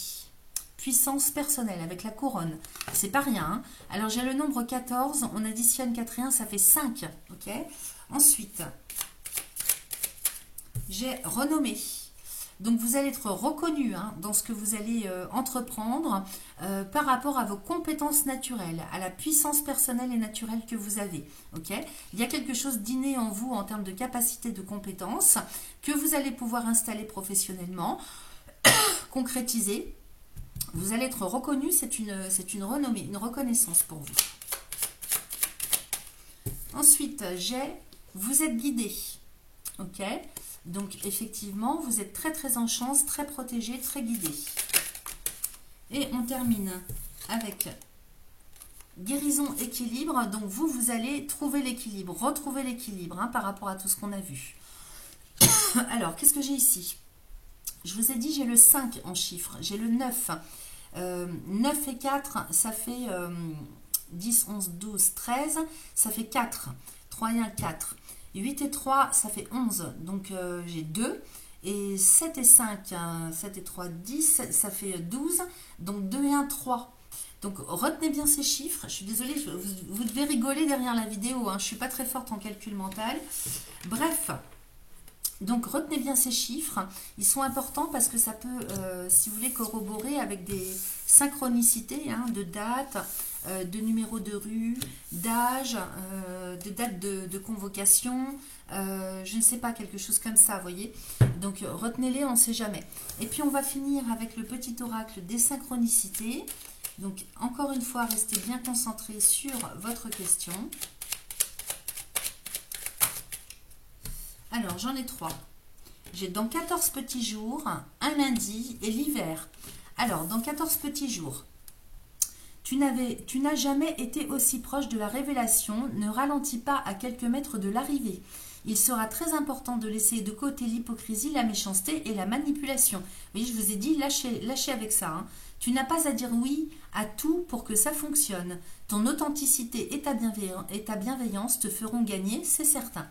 Puissance personnelle avec la couronne. C'est pas rien. Hein. Alors j'ai le nombre 14. On additionne 4 et 1, ça fait 5. Ok. Ensuite, j'ai renommé. Donc vous allez être reconnu hein, dans ce que vous allez entreprendre par rapport à vos compétences naturelles, à la puissance personnelle et naturelle que vous avez. Okay, il y a quelque chose d'inné en vous en termes de capacité de compétences que vous allez pouvoir installer professionnellement, concrétiser. Vous allez être reconnu, c'est une renommée, une reconnaissance pour vous. Ensuite, vous êtes guidé. Ok. Donc, effectivement, vous êtes très, très en chance, très protégé, très guidé. Et on termine avec guérison, équilibre. Donc, vous allez trouver l'équilibre, retrouver l'équilibre hein, par rapport à tout ce qu'on a vu. Alors, qu'est-ce que j'ai ici? Je vous ai dit, j'ai le 5 en chiffres. J'ai le 9. 9 et 4, ça fait 10, 11, 12, 13. Ça fait 4. 3 et 1, 4. 8 et 3, ça fait 11, donc j'ai 2. Et 7 et 5, 7 et 3, 10, ça fait 12. Donc 2 et 1, 3. Donc retenez bien ces chiffres. Je suis désolée, vous devez rigoler derrière la vidéo. Hein, je ne suis pas très forte en calcul mental. Bref, donc retenez bien ces chiffres. Ils sont importants parce que ça peut, si vous voulez, corroborer avec des synchronicités hein, de dates, de numéros de rue, d'âge, de date de convocation, je ne sais pas, quelque chose comme ça, vous voyez. Donc retenez-les, on ne sait jamais. Et puis on va finir avec le petit oracle des synchronicités. Donc encore une fois, restez bien concentrés sur votre question. Alors j'en ai 3. J'ai dans 14 petits jours, un lundi et l'hiver. Alors dans 14 petits jours, tu n'as jamais été aussi proche de la révélation, ne ralentis pas à quelques mètres de l'arrivée. Il sera très important de laisser de côté l'hypocrisie, la méchanceté et la manipulation. Oui, je vous ai dit, lâchez avec ça. Hein. Tu n'as pas à dire oui à tout pour que ça fonctionne. Ton authenticité et ta bienveillance te feront gagner, c'est certain.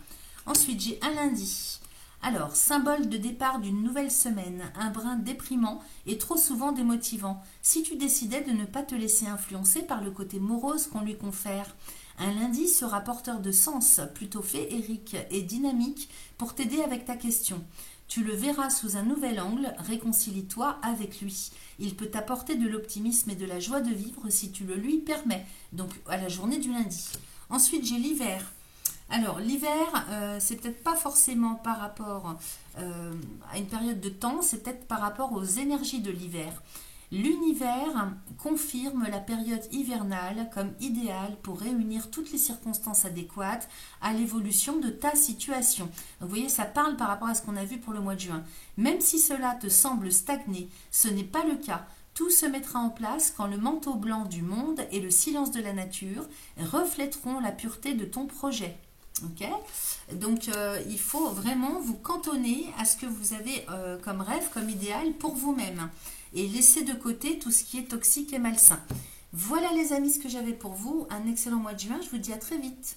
Ensuite, j'ai un lundi. Alors, symbole de départ d'une nouvelle semaine, un brin déprimant et trop souvent démotivant. Si tu décidais de ne pas te laisser influencer par le côté morose qu'on lui confère, un lundi sera porteur de sens, plutôt féerique et dynamique pour t'aider avec ta question. Tu le verras sous un nouvel angle, réconcilie-toi avec lui. Il peut t'apporter de l'optimisme et de la joie de vivre si tu le lui permets, donc à la journée du lundi. Ensuite, j'ai l'hiver. Alors, l'hiver, c'est peut-être pas forcément par rapport à une période de temps, c'est peut-être par rapport aux énergies de l'hiver. L'univers confirme la période hivernale comme idéale pour réunir toutes les circonstances adéquates à l'évolution de ta situation. Donc, vous voyez, ça parle par rapport à ce qu'on a vu pour le mois de juin. Même si cela te semble stagner, ce n'est pas le cas. Tout se mettra en place quand le manteau blanc du monde et le silence de la nature reflèteront la pureté de ton projet. Ok, donc il faut vraiment vous cantonner à ce que vous avez comme rêve, comme idéal pour vous-même et laisser de côté tout ce qui est toxique et malsain. Voilà les amis ce que j'avais pour vous. Un excellent mois de juin. Je vous dis à très vite.